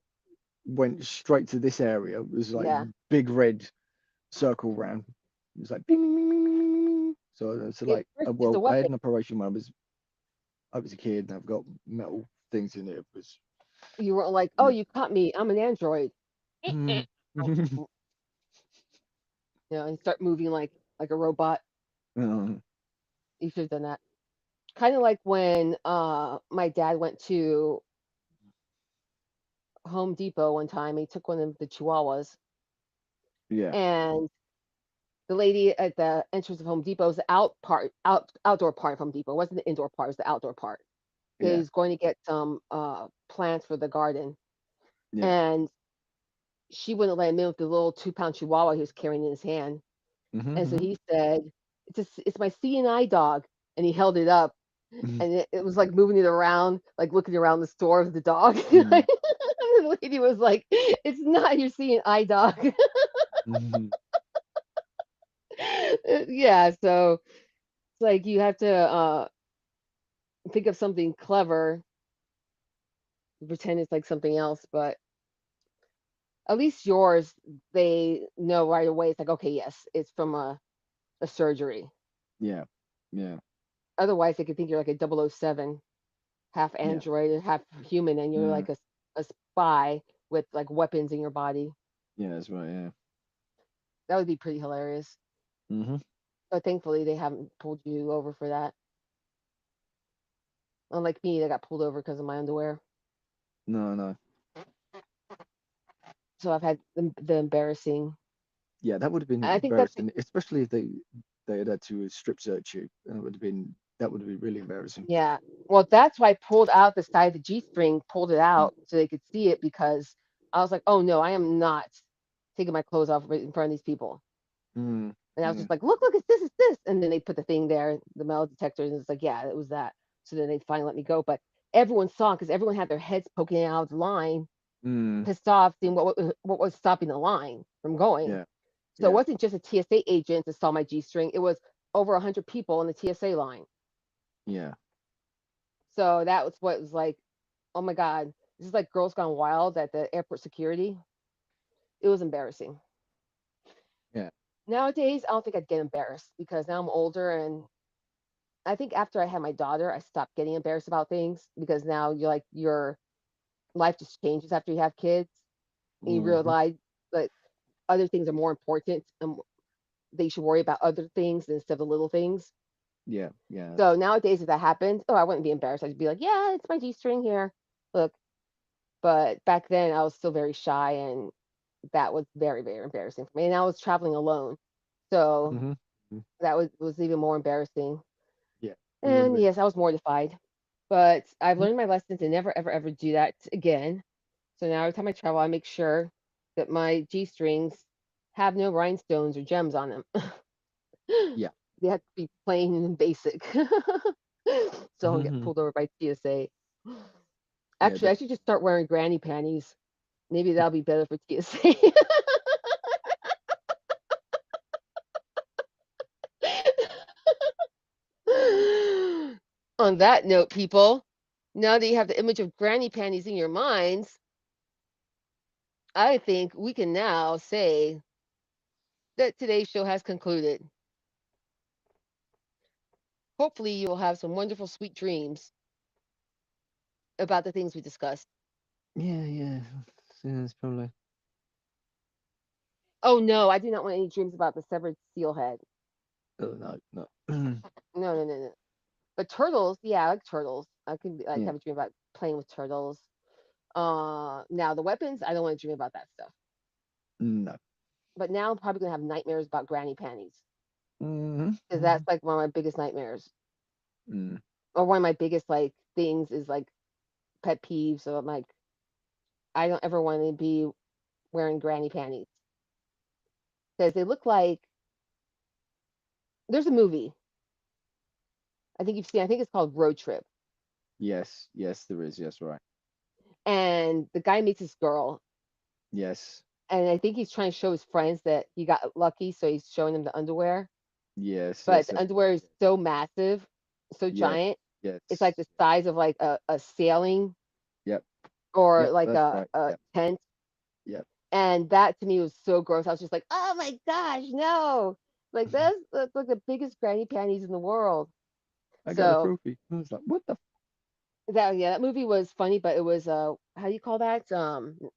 Speaker 2: went straight to this area. It was like
Speaker 1: yeah.
Speaker 2: big red circle round. It was like bing, bing, bing, bing, bing, bing, bing. So it's
Speaker 1: Your
Speaker 2: like,
Speaker 1: wrist is a
Speaker 2: well, I had
Speaker 1: weapon.
Speaker 2: an operation when I was a kid and I've got metal things in it. It was,
Speaker 1: You weren't like, oh,
Speaker 2: yeah.
Speaker 1: you caught me. I'm an android.
Speaker 2: Mm.
Speaker 1: You know, and start moving like a robot.
Speaker 2: Um,
Speaker 1: You should have done that. Kind of like when my dad went to Home Depot one time. He took one of the Chihuahuas,
Speaker 2: yeah,
Speaker 1: and the lady at the entrance of Home Depot was the outdoor part of Home Depot. It wasn't the indoor part. It was the outdoor part.
Speaker 2: yeah,
Speaker 1: He's going to get some plants for the garden,
Speaker 2: yeah.
Speaker 1: and she wouldn't let him in with the little 2-pound Chihuahua he was carrying in his hand. And so
Speaker 2: Mm-hmm,
Speaker 1: he said, it's my CNI dog," and he held it up,
Speaker 2: mm-hmm,
Speaker 1: and it was like moving it around, like looking around the store with the dog.
Speaker 2: mm-hmm,
Speaker 1: And the lady was like, "It's not your CNI dog."
Speaker 2: mm-hmm.
Speaker 1: Yeah, so it's like you have to think of something clever, pretend it's like something else, but at least yours, they know right away. It's like, okay, yes, it's from a surgery.
Speaker 2: Yeah, yeah,
Speaker 1: Otherwise, they could think you're like a 007, half
Speaker 2: yeah,
Speaker 1: android and half human, and you're
Speaker 2: yeah,
Speaker 1: like a spy with like weapons in your body.
Speaker 2: yeah. That's right. Yeah.
Speaker 1: That would be pretty hilarious.
Speaker 2: Mm-hmm.
Speaker 1: But thankfully, they haven't pulled you over for that. Unlike me, that got pulled over because of my underwear.
Speaker 2: No, no.
Speaker 1: So I've had the embarrassing.
Speaker 2: Yeah, that would have been
Speaker 1: I think that's
Speaker 2: embarrassing, especially if they had to strip search you. That would have been really embarrassing.
Speaker 1: yeah. Well, that's why I pulled out the side of the G string, pulled it
Speaker 2: Mm,
Speaker 1: out so they could see it because I was like, oh no, I am not taking my clothes off right in front of these people.
Speaker 2: mm,
Speaker 1: And I was
Speaker 2: yeah,
Speaker 1: just like, look, it's this. And then they put the thing there, the metal detector, and it's like, yeah, it was that. So then they finally let me go. But everyone saw because everyone had their heads poking out of the line,
Speaker 2: mm,
Speaker 1: pissed off, seeing what was stopping the line from going.
Speaker 2: yeah,
Speaker 1: So it
Speaker 2: yeah,
Speaker 1: wasn't just a TSA agent that saw my G string; it was over 100 people in the TSA line.
Speaker 2: yeah,
Speaker 1: So that was what was like, oh my god, this is like Girls Gone Wild at the airport security. It was embarrassing.
Speaker 2: yeah.
Speaker 1: Nowadays, I don't think I'd get embarrassed because now I'm older and I think after I had my daughter, I stopped getting embarrassed about things because now you're like your life just changes after you have kids and you
Speaker 2: Hmm.
Speaker 1: realize that other things are more important and they should worry about other things instead of the little things.
Speaker 2: Yeah, yeah,
Speaker 1: So nowadays, if that happened, oh, I wouldn't be embarrassed. I'd be like, yeah, it's my G string here. Look. But back then, I was still very shy and that was very, very embarrassing for me. And I was traveling alone. So
Speaker 2: hmm,
Speaker 1: that was even more embarrassing.
Speaker 2: yeah. It would have
Speaker 1: And
Speaker 2: been.
Speaker 1: yes, I was mortified. But I've
Speaker 2: Mhm.
Speaker 1: learned my lesson to never, ever, ever do that again. So now every time I travel, I make sure that my G strings have no rhinestones or gems on them.
Speaker 2: Yeah,
Speaker 1: They have to be plain and basic. So I don't get
Speaker 2: hmm,
Speaker 1: pulled over by TSA.
Speaker 2: yeah.
Speaker 1: Actually, I should just start wearing granny panties. Maybe that'll be better for TSA. On that note, people, now that you have the image of granny panties in your minds, I think we can now say that today's show has concluded. hopefully you will have some wonderful, sweet dreams about the things we discussed.
Speaker 2: Yeah, yeah. Yeah, it's probably.
Speaker 1: Oh no, I do not want any dreams about the severed seal head.
Speaker 2: Oh no, no.
Speaker 1: No, no, no, no. But turtles, yeah, I like turtles. I could like
Speaker 2: Yeah,
Speaker 1: have a dream about playing with turtles. Now the weapons, I don't want to dream about that stuff.
Speaker 2: no.
Speaker 1: But now I'm probably gonna have nightmares about granny panties because
Speaker 2: Mm-hmm.
Speaker 1: that's like one of my biggest nightmares,
Speaker 2: Mm,
Speaker 1: or one of my biggest like things is like pet peeves. So I'm like, I don't ever want to be wearing granny panties because they look like there's a movie I think you've seen. I think it's called Road Trip,
Speaker 2: yes, yes, there is. Yes, right.
Speaker 1: and the guy meets this girl,
Speaker 2: Yes,
Speaker 1: and I think he's trying to show his friends that he got lucky, so he's showing them the underwear.
Speaker 2: yes,
Speaker 1: But
Speaker 2: yes,
Speaker 1: the
Speaker 2: that's
Speaker 1: underwear is so massive, so
Speaker 2: yes,
Speaker 1: giant. It's like
Speaker 2: yes,
Speaker 1: the size of like a sailing
Speaker 2: yep,
Speaker 1: or
Speaker 2: yep,
Speaker 1: like
Speaker 2: that's right.
Speaker 1: a
Speaker 2: Yep,
Speaker 1: tent.
Speaker 2: yep.
Speaker 1: And that to me was so gross. I was just like, oh my gosh, no. Like that's like the biggest granny panties in the world.
Speaker 2: I got a
Speaker 1: So
Speaker 2: trophy. I was like, what the
Speaker 1: that yeah, that movie was funny, but it was how do you call that?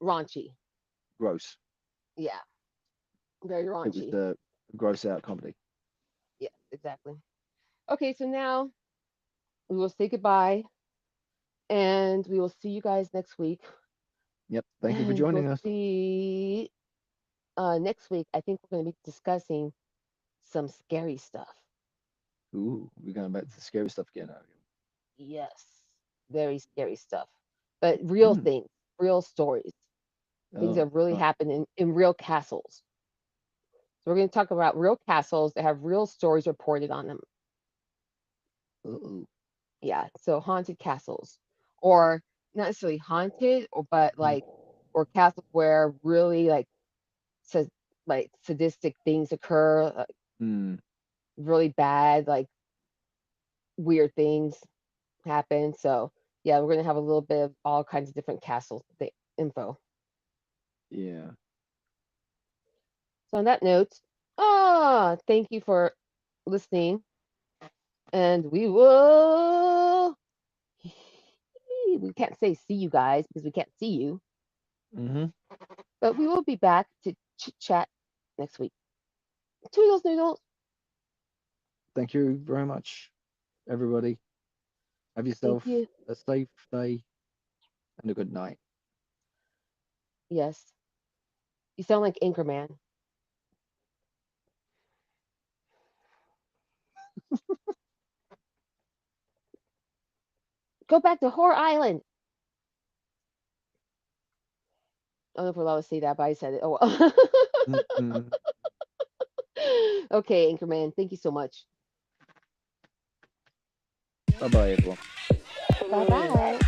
Speaker 1: Raunchy.
Speaker 2: gross?
Speaker 1: Yeah, very
Speaker 2: It was
Speaker 1: raunchy.
Speaker 2: the gross out comedy.
Speaker 1: Yeah, exactly. Okay, so now we will say goodbye and we will see you guys next week.
Speaker 2: Yep. Thank you for
Speaker 1: And we'll
Speaker 2: joining us.
Speaker 1: see next week. I think we're going to be discussing some scary stuff.
Speaker 2: Ooh, we're going back to the scary stuff again. Are
Speaker 1: Yes, very scary stuff, but
Speaker 2: we?
Speaker 1: real things, real stories, things
Speaker 2: Oh,
Speaker 1: that really
Speaker 2: right.
Speaker 1: happen in real castles. So we're going to talk about real castles that have real stories reported on them.
Speaker 2: Uh-oh.
Speaker 1: Yeah, so haunted castles, or not necessarily haunted, or but
Speaker 2: Mm,
Speaker 1: like, or castles where really sa- like sadistic things occur,
Speaker 2: mm,
Speaker 1: really bad, like weird things happen. So yeah, we're gonna have a little bit of all kinds of different castle info.
Speaker 2: yeah.
Speaker 1: So on that note, thank you for listening, and we will. We can't say see you guys because we can't see you,
Speaker 2: Hmm.
Speaker 1: but we will be back to chit chat next week. Toodles noodles.
Speaker 2: Thank you very much, everybody. Have
Speaker 1: Thank
Speaker 2: yourself
Speaker 1: you.
Speaker 2: a safe day and a good night.
Speaker 1: Yes, you sound like Anchorman. Go back to Horror Island. I don't know if we're allowed to say that, but I said it. Oh well.
Speaker 2: Mm-mm.
Speaker 1: Okay, Anchorman. Thank you so much.
Speaker 2: Bye bye, everyone.
Speaker 1: Bye bye.